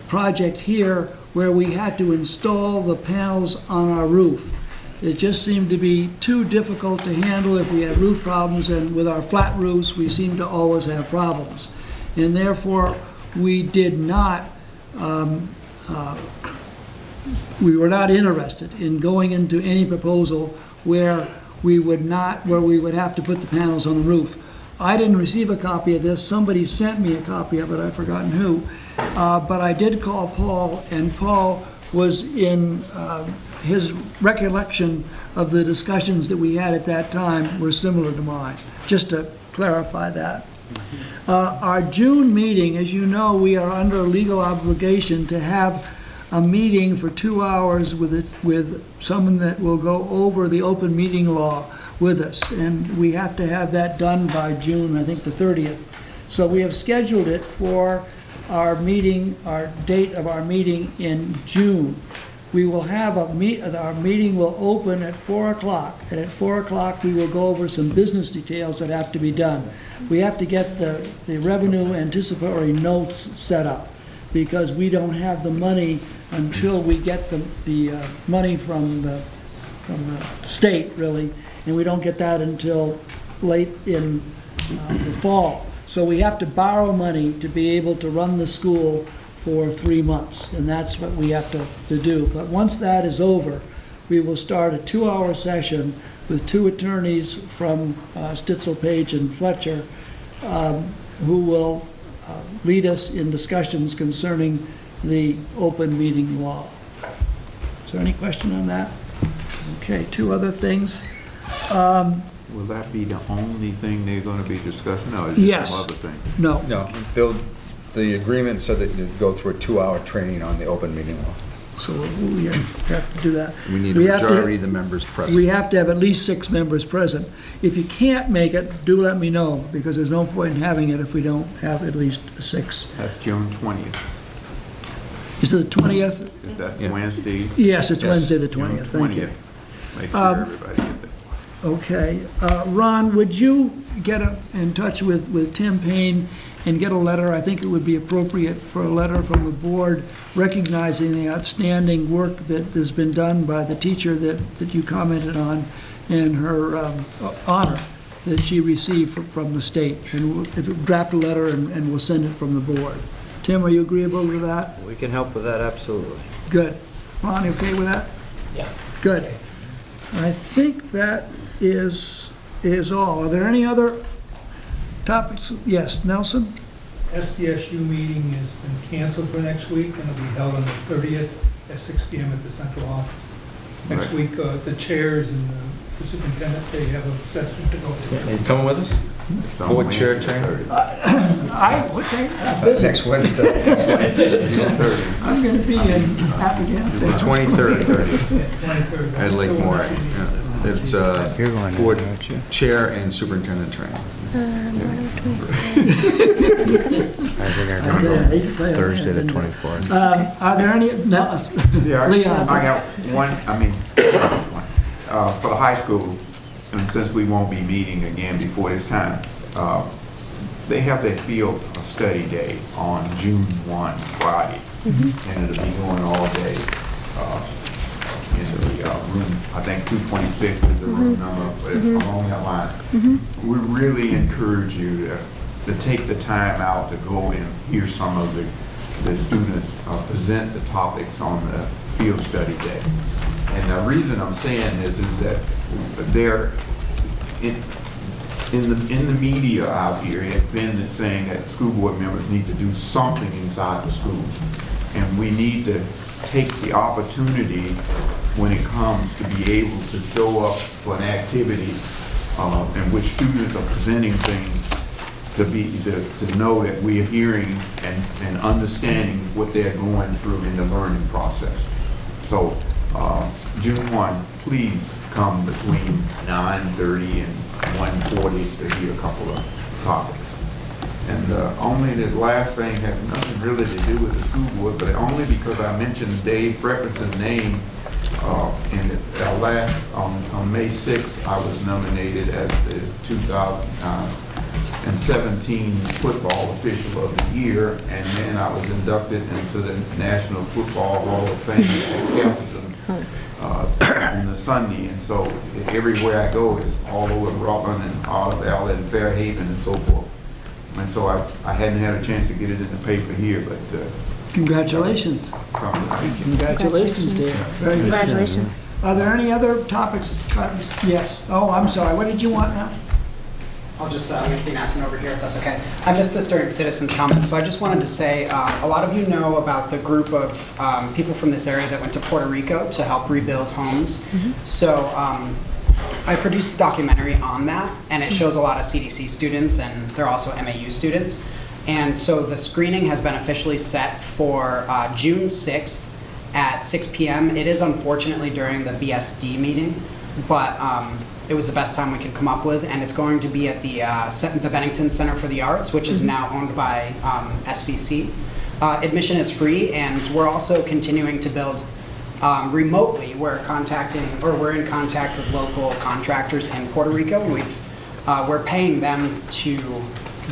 project here where we had to install the panels on our roof. It just seemed to be too difficult to handle if we had roof problems, and with our flat roofs, we seem to always have problems. And therefore, we did not, we were not interested in going into any proposal where we would have to put the panels on the roof. I didn't receive a copy of this. Somebody sent me a copy of it. I've forgotten who. But I did call Paul, and Paul was in his recollection of the discussions that we had at that time were similar to mine, just to clarify that. Our June meeting, as you know, we are under a legal obligation to have a meeting for 2 hours with someone that will go over the open meeting law with us, and we have to have that done by June, I think the 30th. So we have scheduled it for our meeting, our date of our meeting in June. We will have our meeting will open at 4 o'clock, and at 4 o'clock we will go over some business details that have to be done. We have to get the revenue anticipatory notes set up, because we don't have the money until we get the money from the state, really, and we don't get that until late in the fall. So we have to borrow money to be able to run the school for 3 months, and that's what we have to do. But once that is over, we will start a 2-hour session with 2 attorneys from Stitzel, Page, and Fletcher, who will lead us in discussions concerning the open meeting law. Is there any question on that? Okay, 2 other things. Will that be the only thing they're going to be discussing, or is there Yes. some other thing? No. No, the agreement said that you'd go through a 2-hour training on the open meeting law. So we have to do that. We need a have to- majority of the members present. We have to have at least 6 members present. If you can't make it, do let me know, because there's no point in having it if we don't have at least 6. That's June 20th. Is it the 20th? Is that Wednesday? Yes, it's Wednesday the 20th. June Thank you. 20th. Make sure everybody get that. Okay. Ron, would you get in touch with Tim Payne and get a letter? I think it would be appropriate for a letter from the board recognizing the outstanding work that has been done by the teacher that you commented on, and her honor that she received from the state. And we'll draft a letter and we'll send it from the board. Tim, are you agreeable with that? We can help with that, absolutely. Good. Ron, you okay with that? Yeah. Good. I think that is all. Are there any other topics? Yes, Nelson? SDSU meeting has been canceled for next week, and it'll be held on the 30th at 6 p.m. at the central office. Next Right. week, the chairs and the superintendent, they have a session to go to. You coming with us? It's on Board chair Wednesday, training? 30th. What day? Busy. Next Wednesday. June 30th. I'm going to be in Appleton. The 23rd, 30th, 23rd. at Lake Moore. It's board chair and superintendent training. Thursday the 24th. Are there any, no, Yeah, Leon? I have one, for the high school, and since we won't be meeting again before this time, they have their field study day on June 1, Friday, and it'll be going all day. the room, I think 226 is the room number, but along that line. We really encourage you to take the time out to go and hear some of the students present the topics on the field study day. And the reason I'm saying this is that they're in the media out here have been saying that school board members need to do something inside the school. And we need to take the opportunity when it comes to be able to show up for an activity in which students are presenting things to know that we are hearing and understanding what they're going through in the learning process. So June 1, please come between 9:30 and 1:40 to hear a couple of topics. And only this last thing has nothing really to do with the school board, but only because I mentioned Dave Freppenson's name in our last, on May 6th, I was nominated as the 2017 Football Official of the Year, and then I was inducted into the National Football Hall of Fame at Castleton on the Sunday. And so everywhere I go is all over Rutland and Otter Valley and Fairhaven and so forth. And so I hadn't had a chance to get it in the paper here, but Congratulations. Congratulations, Dave. Very good. Congratulations. Are there any other topics? Yes. Oh, I'm sorry. What did you want now? I'll just make the announcement over here if that's okay. I'm just this during citizens' comments, so I just wanted to say a lot of you know about the group of people from this area that went to Puerto Rico to help rebuild homes. So I produced a documentary on that, and it shows a lot of CDC students, and they're also MAU students. And so the screening has been officially set for June 6th at 6 p.m. It is unfortunately during the BSD meeting, but it was the best time we could come up with, and it's going to be at the Bennington Center for the Arts, which is now owned by SVC. Admission is free, and we're also continuing to build remotely. We're in contact with local contractors in Puerto Rico, and we're paying them to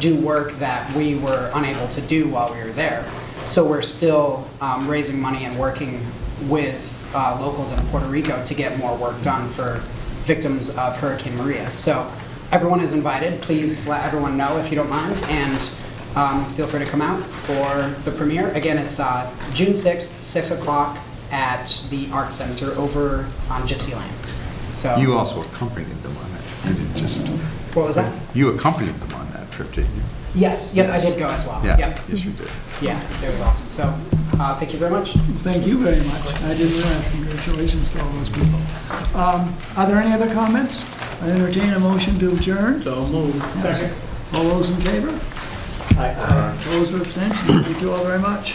do work that we were unable to do while we were there. So we're still raising money and working with locals in Puerto Rico to get more work done for victims of Hurricane Maria. So everyone is invited. Please let everyone know if you don't mind, and feel free to come out for the premiere. Again, it's June 6th, 6 o'clock at the Art Center over on Gypsy Lane. So You also accompanied them on that. You didn't just. What was that? You accompanied them on that trip, didn't you? Yes, yep, I did go as well. Yeah, Yep. yes you did. Yeah, it was awesome. So thank you very much. Thank you very much. I didn't realize. Congratulations to all those people. Are there any other comments? I entertain a motion to adjourn. So moved. Second. All those in favor? Aye. Opposed or abstentions? Thank you all very much.